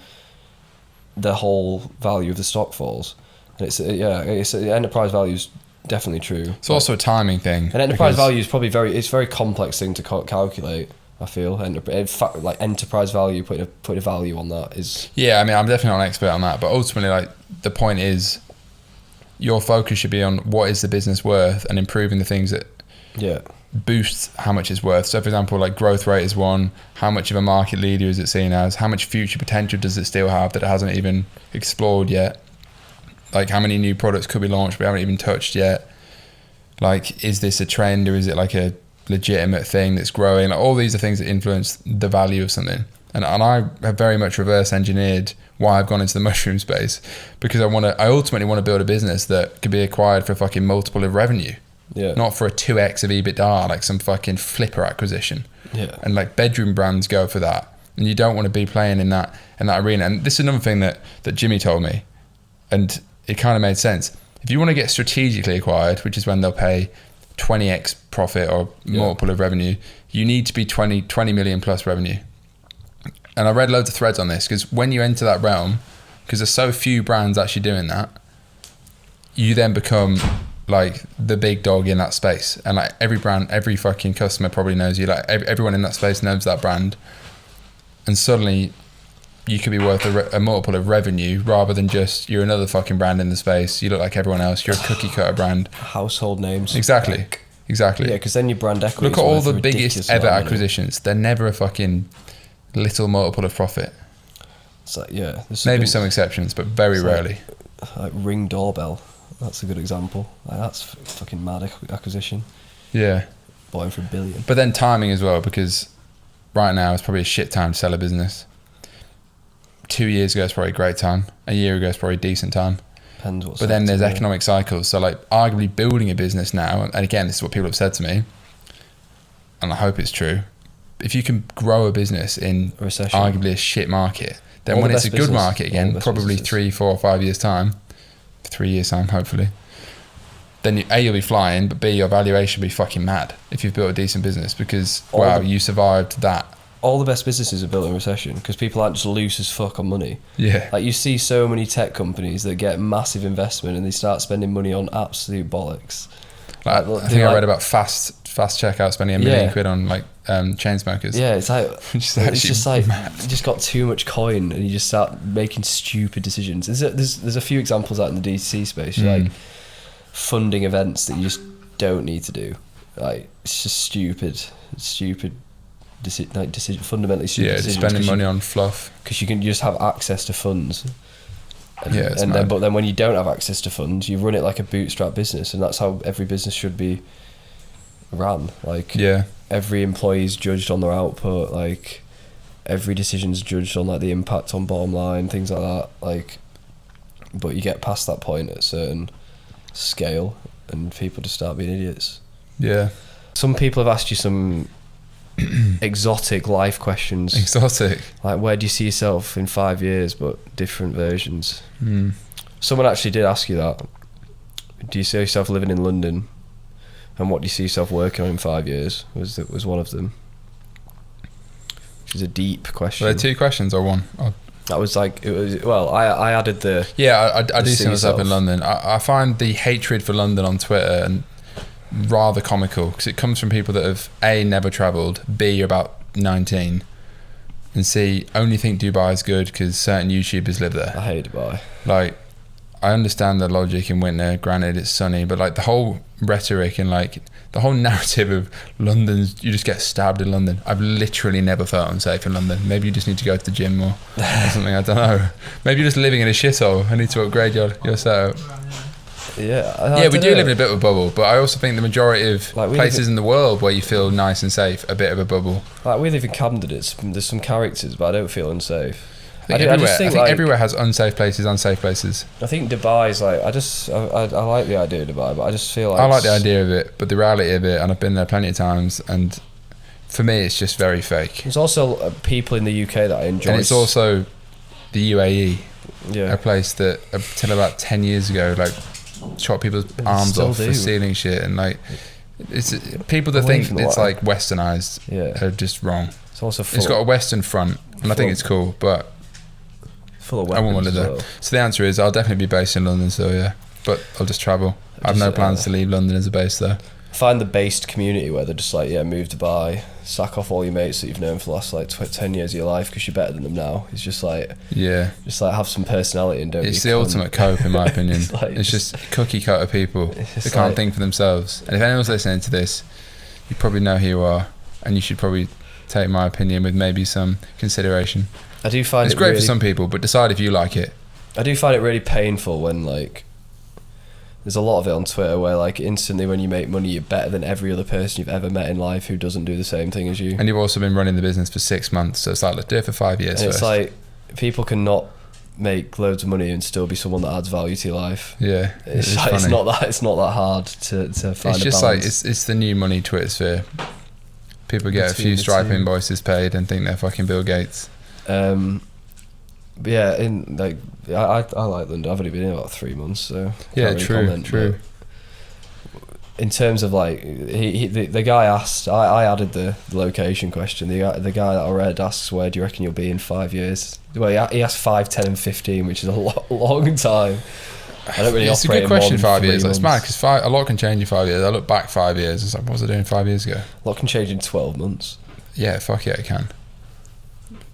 the whole value of the stock falls. And it's enterprise value is definitely true. It's also a timing thing. And enterprise value is probably it's a very complex thing to calculate. I feel, and in fact, like enterprise value, putting a value on that is. Yeah, I mean, I'm definitely not an expert on that, but ultimately, like the point is, your focus should be on what is the business worth and improving the things that boost how much it's worth. So, for example, like growth rate is one. How much of a market leader is it seen as? How much future potential does it still have that it hasn't even explored yet? Like, how many new products could be launched we haven't even touched yet? Like, is this a trend or is it like a legitimate thing that's growing? Like, all these are things that influence the value of something. And I have very much reverse engineered why I've gone into the mushroom space, because I ultimately want to build a business that could be acquired for a fucking multiple of revenue. Yeah. Not for a 2x of EBITDA, like some fucking flipper acquisition. Yeah. And like bedroom brands go for that. And you don't want to be playing in that arena. And this is another thing that Jimmy told me, and it kind of made sense. If you want to get strategically acquired, which is when they'll pay 20x profit or multiple of revenue, you need to be 20 million plus revenue. And I read loads of threads on this, because when you enter that realm, because there's so few brands actually doing that, you then become like the big dog in that space. And like every brand, every fucking customer probably knows you. Like everyone in that space knows that brand. And suddenly you could be worth a multiple of revenue, rather than just you're another fucking brand in the space. You look like everyone else. You're a cookie cutter brand. Household names. Exactly. Yeah, because then your brand equity. Look at all the biggest ever acquisitions. They're never a fucking little multiple of profit. It's like, maybe some exceptions, but very rarely. Like Ring Doorbell. That's a good example. Like, that's fucking mad acquisition. Yeah. Buying for $1 billion. But then timing as well, because right now it's probably a shit time to sell a business. 2 years ago it's probably a great time. A year ago it's probably a decent time. Depends what. But then there's economic cycles. So like arguably building a business now, and again, this is what people have said to me, and I hope it's true. If you can grow a business in arguably a shit market, then when it's a good market again, probably 3, 4, 5 years time, 3 years time, hopefully, then you'll be flying, but B, your valuation will be fucking mad if you've built a decent business because, you survived that. All the best businesses are built in recession because people aren't just loose as fuck on money. Yeah. Like you see so many tech companies that get massive investment and they start spending money on absolute bollocks. Like, I think I read about fast checkout spending £1 million quid on like chain smokers. Yeah, it's like it's just like you just got too much coin and you just start making stupid decisions. There's a few examples out in the DTC space, like funding events that you just don't need to do. Like it's just stupid, fundamentally stupid. Yeah, just spending money on fluff because you can just have access to funds. And then when you don't have access to funds, you run it like a bootstrap business, and that's how every business should be ran. Like every employee is judged on their output, like every decision's judged on like the impact on bottom line, things like that. Like, but you get past that point at a certain scale, and people just start being idiots. Yeah. Some people have asked you some exotic life questions. Exotic. Like, where do you see yourself in 5 years, but different versions? Someone actually did ask you that. Do you see yourself living in London? And what do you see yourself working on in 5 years? Was one of them. Which is a deep question. Were there 2 questions or one? That was like, it was. Well, I added the. Yeah, I do see myself in London. I find the hatred for London on Twitter and rather comical because it comes from people that have A, never travelled, B, are about 19, and C, only think Dubai is good because certain YouTubers live there. I hate Dubai. Like, I understand the logic in winter, granted it's sunny, but like the whole rhetoric and like the whole narrative of London's, you just get stabbed in London. I've literally never felt unsafe in London. Maybe you just need to go to the gym more or something, I don't know. Maybe you're just living in a shithole. I need to upgrade your setup. Yeah, we do live in a bit of a bubble, but I also think the majority of places in the world where you feel nice and safe, a bit of a bubble. Like we live in Camden, there's some characters, but I don't feel unsafe. I think everywhere has unsafe places. I think Dubai's like, I like the idea of Dubai, but I just feel like I like the idea of it, but the reality of it, and I've been there plenty of times, and for me it's just very fake. There's also people in the UK that I enjoy. And it's also the UAE, a place that until about 10 years ago, like, shot people's arms off for stealing shit, and like it's people that think it's like westernized are just wrong. It's got a western front, and I think it's cool, but full of I wouldn't want to do that. So the answer is I'll definitely be based in London still, but I'll just travel. I have no plans to leave London as a base though. Find the based community where they're just like, move to Dubai, sack off all your mates that you've known for the last like 10 years of your life because you're better than them now. It's just like, have some personality and don't. It's the ultimate cope, in my opinion. It's just cookie cutter people that can't think for themselves. And if anyone's listening to this, you probably know who you are, and you should probably take my opinion with maybe some consideration. I do find it's great for some people, but decide if you like it. I do find it really painful when like. There's a lot of it on Twitter where like instantly when you make money you're better than every other person you've ever met in life who doesn't do the same thing as you. And you've also been running the business for 6 months, so it's like, let's do it for 5 years and first. It's like people cannot make loads of money and still be someone that adds value to your life. Yeah, it's not that hard to find. It's just balance. Like it's the new money Twitter sphere. People get a few Stripe invoices paid and think they're fucking Bill Gates. But yeah, in like I like London. I've only been here about 3 months, so true. In terms of like the guy asked, I added the location question. The guy that I read asks, where do you reckon you'll be in 5 years? Well, he asked 5, 10, and 15, which is a long time. I don't really. It's a good question. 5 years. It's mad because a lot can change in 5 years. I look back 5 years. It's like, what was I doing 5 years ago? A lot can change in 12 months. Yeah, fuck yeah, it can.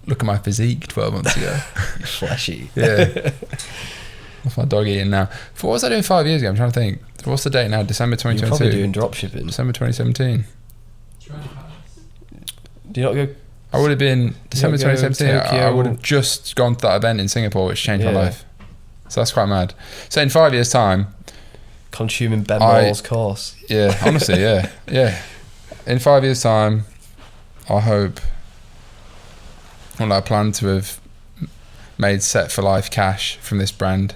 Look at my physique 12 months ago. Fleshy. Yeah. What's my dog eating now? What was I doing 5 years ago? I'm trying to think. What's the date now? December 2022? You're probably doing dropshipping. December 2017. Do you not go... I would have been... December 2017. I would have just gone to that event in Singapore, which changed my life. So that's quite mad. So in 5 years' time... Consuming Ben Morrell's course. Yeah, honestly, yeah. Yeah. In 5 years' time, I hope... Well, I plan to have made set for life cash from this brand,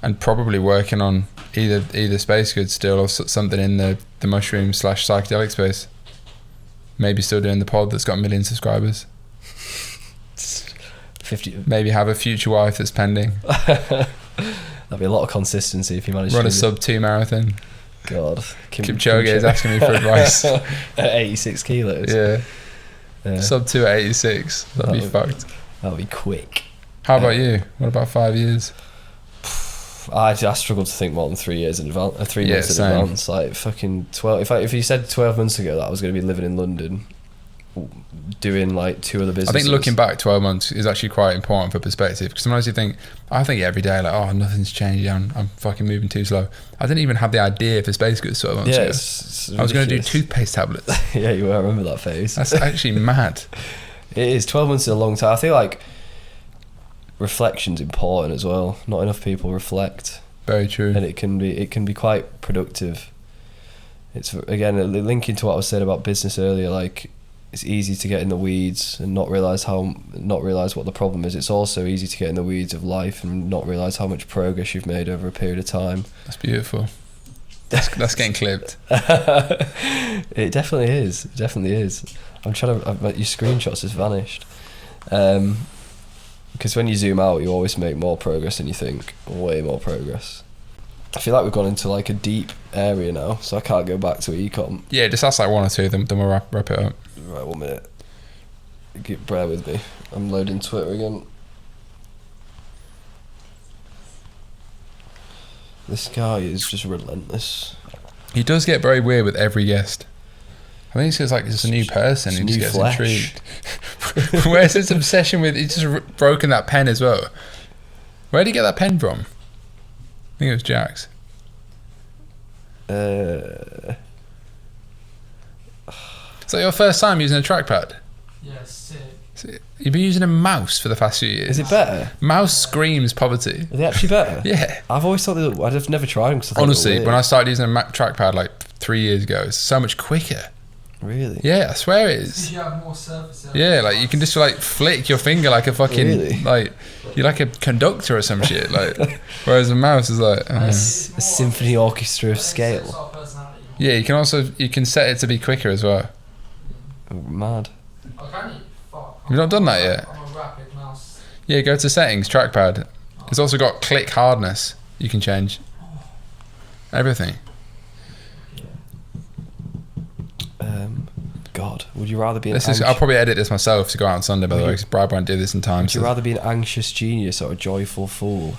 and probably working on either space goods still, or something in the mushroom / psychedelic space. Maybe still doing the pod that's got 1 million subscribers. 50. Maybe have a future wife that's pending. That'd be a lot of consistency if you manage Run to a sub 2 marathon. God. Kipchoge is asking me for advice. At 86 kilos. Yeah. Sub 2 at 86. That'd be fucked. That'd be quick. How about you? What about 5 years? I struggle to think more than 3 years in advance. 3 months in same. advance. Like fucking 12. If you said 12 months ago that I was going to be living in London, doing like 2 other businesses. I think looking back 12 months is actually quite important for perspective, because sometimes I think every day like, oh, nothing's changed, I'm fucking moving too slow. I didn't even have the idea for space goods 12 months ago. It's I was going to do toothpaste tablets. Yeah, you were. I remember that phase. That's actually mad. It is. 12 months is a long time. I feel like reflection's important as well. Not enough people reflect. Very true. And it can be quite productive. It's, again, linking to what I was saying about business earlier, like it's easy to get in the weeds and not realize what the problem is. It's also easy to get in the weeds of life and not realize how much progress you've made over a period of time. That's beautiful. That's getting clipped. It definitely is. It definitely is. I'm trying to. Your screenshots has vanished. Because when you zoom out, you always make more progress than you think. Way more progress. I feel like we've gone into like a deep area now, so I can't go back to ecom. Yeah, just ask like 1 or 2 of them, then we'll wrap it up. Right, 1 minute. Bear with me. I'm loading Twitter again. This guy is just relentless. He does get very weird with every guest. I think it's just like it's a new person. He just gets intrigued. Where's his obsession with? He's just broken that pen as well. Where did he get that pen from? I think it was Jack's. Is that your first time using a trackpad? Yeah, sick. You've been using a mouse for the past few years. Is it better? Mouse screams poverty. Are they actually better? Yeah. I've always thought I've never tried them because honestly, when I started using a trackpad like 3 years ago, it's so much quicker. Really? Yeah, I swear it is. Because you have more surface area. Yeah, like you can just like flick your finger like a fucking Really? like you're like a conductor or some shit. Like, whereas a mouse is like A symphony orchestra of scale. yeah, you can set it to be quicker as well. Mad. Oh, can you? Fuck. You've not done that yet? I'm a rapid mouse. Yeah, go to settings, trackpad. It's also got click hardness. You can change everything. God, would you rather be I'll probably edit this myself to go out on Sunday, by the way, because Brad won't do this in time. Would you rather be an anxious genius or a joyful fool?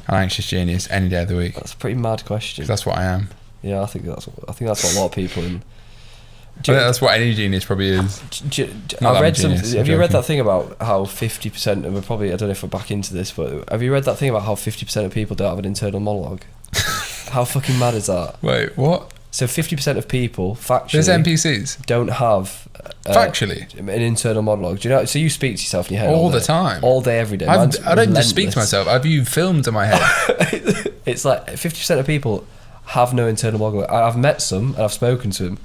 An anxious genius any day of the week. That's a pretty mad question. 'Cause that's what I am. Yeah, I think that's what a lot of people in. I think that's what any genius probably is. I read something. genius, Have I'm you read joking. that thing about how 50%, and we're probably, I don't know if we're back into this, but have you read that thing about how 50% of people don't have an internal monologue? How fucking mad is that? Wait, what? So 50% of people factually There's NPCs. don't have Factually? an internal monologue. Do you know? So you speak to yourself in your head All the time. all day, every day. I Man's don't just speak to relentless. myself. I view films in my head. It's like 50% of people have no internal monologue. I've met some and I've spoken to them,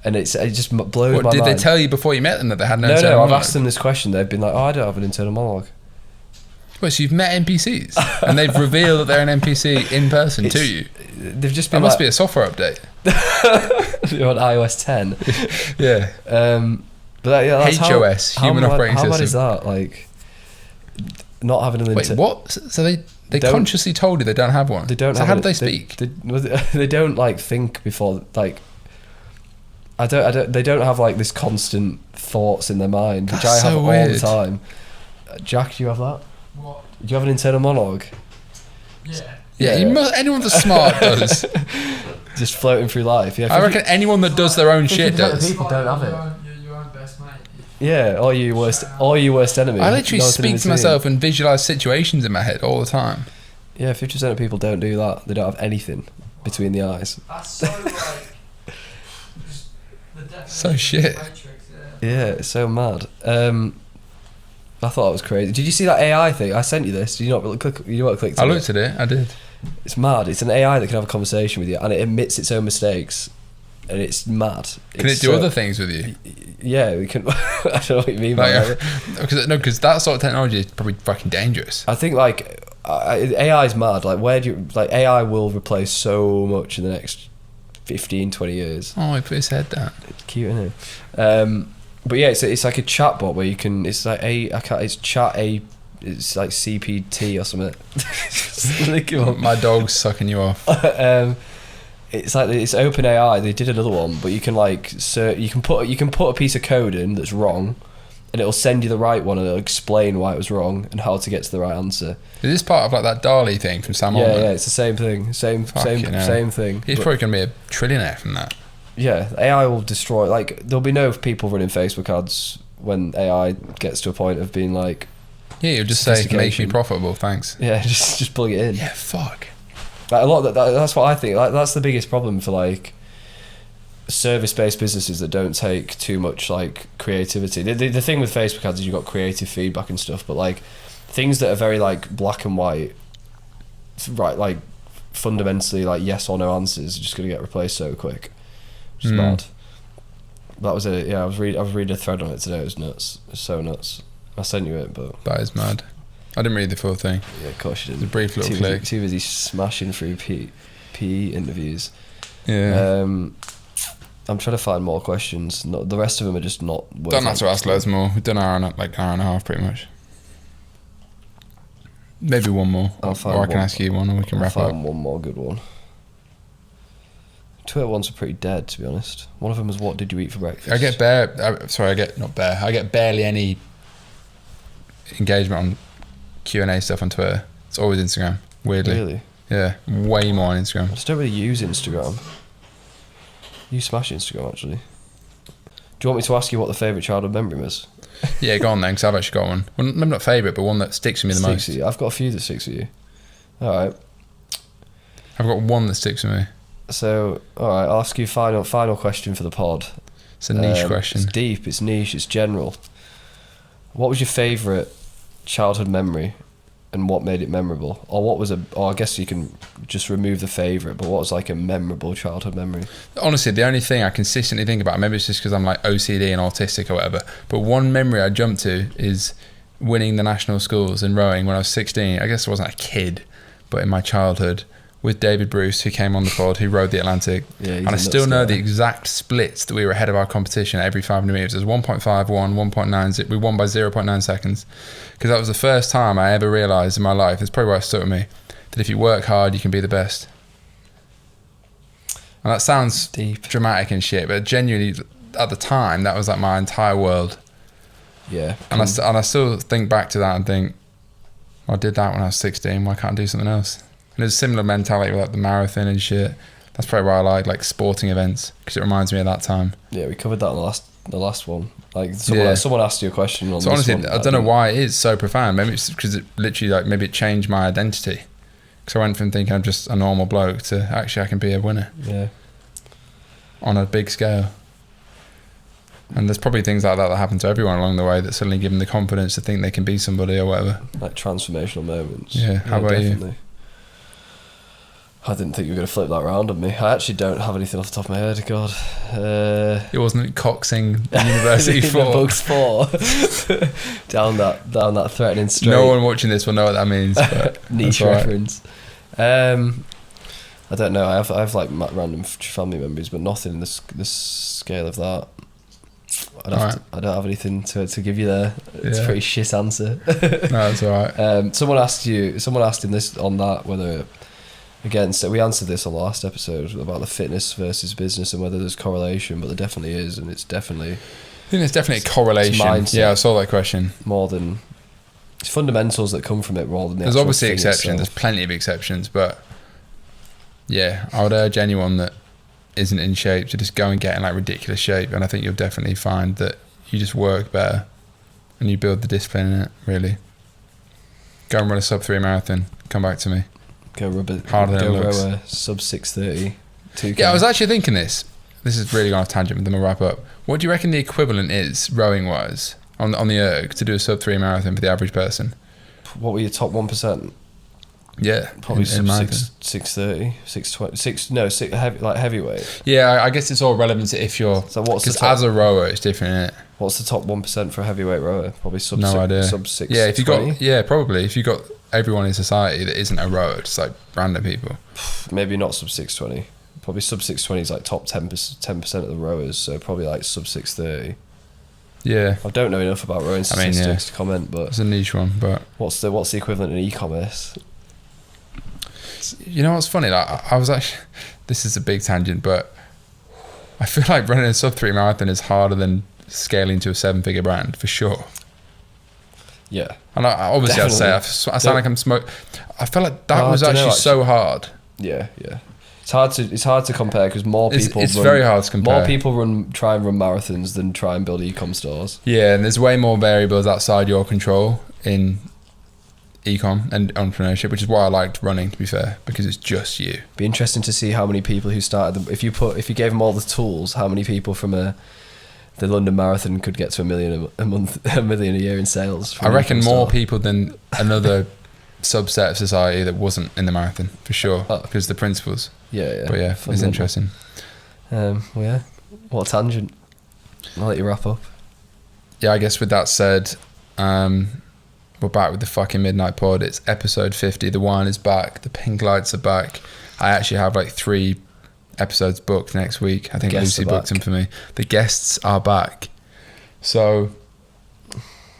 and it just blows What my did mind. they tell you before you met them that they had no? No, internal I've monologue? asked them this question. They've been like, "Oh, I don't have an internal monologue." Well, so you've met NPCs and they've revealed that they're an NPC in person to you. They've just That been must be like, a software update. you're on iOS 10. Yeah. But yeah, that's HOS, how Human mad, Operating How mad System. is that? Like, not having an Wait, what? So they Don't- consciously told you they don't have one. They don't. So have how an- did they speak? They don't like think before like. I don't. They don't have like this constant thoughts in their mind, which That's I have so all weird. the time. Jack, do you have that? What? Do you have an internal monologue? Yeah. Yeah, Yeah. anyone that's smart does. Just floating through life. Yeah. I reckon anyone that does their own shit 50% of does. people don't have it. You're your own best mate. Yeah. Or your worst enemy. I literally Nothing in speak to between. myself and visualize situations in my head all the time. Yeah, 50% of people don't do that. They don't have anything between the eyes. That's so like. just the definition So of shit. Matrix, yeah. Yeah, it's so mad. I thought it was crazy. Did you see that AI thing? I sent you this. Did you not click? You not clicked I on looked at it. I did. It's mad. It's an AI that can have a conversation with you, and it admits its own mistakes, and it's mad. Can it do other things with you? Yeah, we can. I don't know what you mean by that. Because that sort of technology is probably fucking dangerous. I think like AI is mad. Like, where do you like AI will replace so much in the next 15, 20 years. Oh, he put his head down. It's cute, isn't it? But yeah, it's like a chat bot where you can. It's like it's like CPT or something. My dog's sucking you off. It's like it's OpenAI. They did another one, but you can like you can put a piece of code in that's wrong, and it'll send you the right one, and it'll explain why it was wrong and how to get to the right answer. Is this part of like that DALL-E thing from Sam Altman? Yeah, it's the same thing. Same thing. He's probably gonna be a trillionaire from that. Yeah, AI will destroy. Like, there'll be no people running Facebook ads when AI gets to a point of being like. Yeah, you'll just say, "Make me profitable, thanks." Yeah, just plug it in. Yeah, fuck. Like a lot of that's what I think. Like, that's the biggest problem for like service-based businesses that don't take too much like creativity. The thing with Facebook ads is you've got creative feedback and stuff, but like things that are very like black and white, right? Like fundamentally like yes or no answers are just gonna get replaced so quick. Which is mad. That was it. Yeah, I was reading a thread on it today. It was nuts. It was so nuts. I sent you it, but that is mad. I didn't read the full thing. Yeah, of course you didn't. It's a brief little click. Too busy smashing through PE interviews. Yeah. I'm trying to find more questions. No, the rest of them are just not. Don't have to ask loads more. We've done an hour and a half, pretty much. Maybe one more, or I can ask you one, or we can wrap up. One more good one. Twitter ones are pretty dead, to be honest. One of them was, "What did you eat for breakfast?" I get I get barely any engagement on Q&A stuff on Twitter. It's always Instagram, weirdly. Really? Yeah, way more on Instagram. I just don't really use Instagram. You smash Instagram, actually. Do you want me to ask you what the favourite childhood memory was? Yeah, go on then, because I've actually got one. Well, maybe not favourite, but one that sticks with me the most. I've got a few that sticks with you. Alright. I've got one that sticks with me. So, alright, I'll ask you final question for the pod. It's a niche question. It's deep, it's niche, it's general. What was your favourite childhood memory and what made it memorable? Or I guess you can just remove the favourite, but what was like a memorable childhood memory? Honestly, the only thing I consistently think about, maybe it's just because I'm like OCD and autistic or whatever, but one memory I jump to is winning the national schools in rowing when I was 16. I guess I wasn't a kid, but in my childhood, with David Bruce, who came on the pod, who rowed the Atlantic. Yeah, and I still know the exact splits that we were ahead of our competition at every 500 metres. It was 1.51, 1.9, we won by 0.9 seconds. Because that was the first time I ever realised in my life, it's probably why it stuck with me, that if you work hard, you can be the best. And that sounds deep, dramatic and shit, but genuinely, at the time, that was like my entire world. Yeah. And I still think back to that and think, I did that when I was 16, why can't I do something else? And there's a similar mentality with like the marathon and shit. That's probably why I like sporting events, because it reminds me of that time. Yeah, we covered that in the last one. Like someone asked you a question on. So honestly, one, I don't know why it is so profound. Maybe it's because it literally like maybe it changed my identity. Because I went from thinking I'm just a normal bloke to actually I can be a winner. Yeah. On a big scale. And there's probably things like that happen to everyone along the way that suddenly give them the confidence to think they can be somebody or whatever. Like transformational moments. Yeah. How about definitely. you? I didn't think you were going to flip that around on me. I actually don't have anything off the top of my head. God. It wasn't coxing University 4. Bugs 4. down that threatening street. No one watching this will know what that means. But niche reference. I don't know. I have like random family members, but nothing in the scale of that. I don't have anything to give you there. It's a pretty shit answer. No, that's alright. Someone asked in this on that whether. Again, so we answered this on the last episode about the fitness versus business and whether there's correlation, but there definitely is, and it's definitely. I think there's definitely a correlation. Yeah, I saw that question. More than it's fundamentals that come from it, rather than there's obviously exceptions. There's plenty of exceptions, but yeah, I would urge anyone that isn't in shape to just go and get in like ridiculous shape, and I think you'll definitely find that you just work better and you build the discipline in it. Really, go and run a sub-3 marathon. Come back to me. Go rub it. Harder than it row looks. a sub 6:30. 2K. Yeah, I was actually thinking this. This is really going off tangent, but then we'll wrap up. What do you reckon the equivalent is, rowing wise, on the erg to do a sub-3 marathon for the average person? What were your top 1%? Yeah, probably sub 6:30, 6:20, like heavyweight. Yeah, I guess it's all relevant to if you're. So what's because as a rower, it's different, isn't it? What's the top 1% for a heavyweight rower? Probably sub. No idea. Sub 6. Yeah, if you got probably if you got everyone in society that isn't a rower, just like random people. Maybe not sub 620. Probably sub 620 is like top 10% of the rowers, so probably like sub 630. Yeah, I don't know enough about rowing statistics to comment, but it's a niche one. But what's the equivalent in e-commerce? You know what's funny? Like, I was actually, this is a big tangent, but I feel like running a sub 3 marathon is harder than scaling to a 7-figure brand for sure. Yeah, and obviously definitely. I'd say I sound like I'm smoke. I felt like that was actually so hard. Yeah. It's hard to compare because more people. It's very hard to compare. More people try and run marathons than try and build e-com stores. Yeah, and there's way more variables outside your control in e-com and entrepreneurship, which is why I liked running, to be fair, because it's just you. Be interesting to see how many people who started if you gave them all the tools, how many people from the London Marathon could get to $1 million a month, $1 million a year in sales. I reckon more people than another subset of society that wasn't in the marathon, for sure, because the principles. Yeah. But yeah, it's interesting. Well, yeah. What a tangent. I'll let you wrap up. Yeah, I guess with that said, we're back with the fucking Midnight Pod. It's episode 50. The wine is back. The pink lights are back. I actually have like 3 episodes booked next week. I think Lucy booked them for me. The guests are back. So,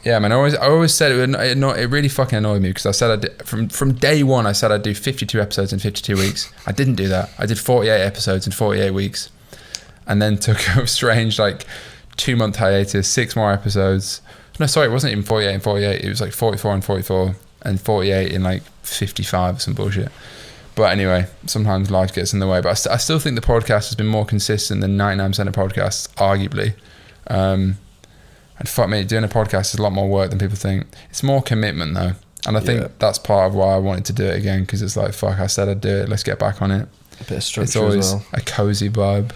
yeah, man. I always said it really fucking annoyed me because I said I did, from day one. I said I'd do 52 episodes in 52 weeks. I didn't do that. I did 48 episodes in 48 weeks, and then took a strange like 2-month hiatus. 6 more episodes. No, sorry, it wasn't even 48 and 48. It was like 44 and 44 and 48 in like 55 or some bullshit. But anyway, sometimes life gets in the way. But I still think the podcast has been more consistent than 99% of podcasts, arguably. And fuck me, doing a podcast is a lot more work than people think. It's more commitment though. And I think that's part of why I wanted to do it again, because it's like, fuck, I said I'd do it. Let's get back on it. A bit of structure it's always as well. a cozy vibe.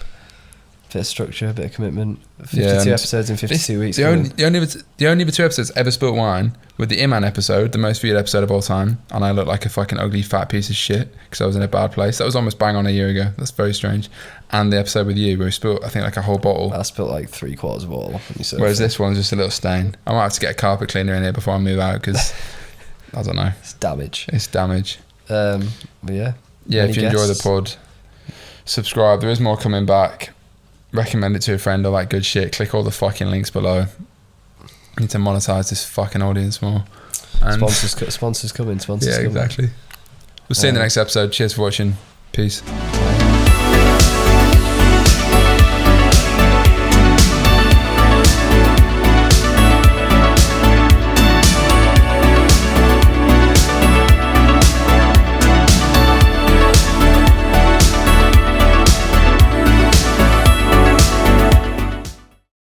Bit of structure, a bit of commitment. 52 episodes in 52 weeks. The only 2 episodes ever spilt wine were the Iman episode, the most viewed episode of all time, and I looked like a fucking ugly fat piece of shit because I was in a bad place. That was almost bang on a year ago. That's very strange. And the episode with you where we spilt, I think, like a whole bottle. I spilt like 3/4 of all. Whereas this one's just a little stain. I might have to get a carpet cleaner in here before I move out because I don't know. It's damage. But yeah. Yeah, if you enjoy the pod, subscribe. There is more coming back. Recommend it to a friend or like good shit. Click all the fucking links below. I need to monetize this fucking audience more. And sponsors coming. Yeah, exactly. We'll see you in the next episode. Cheers for watching. Peace. Bye.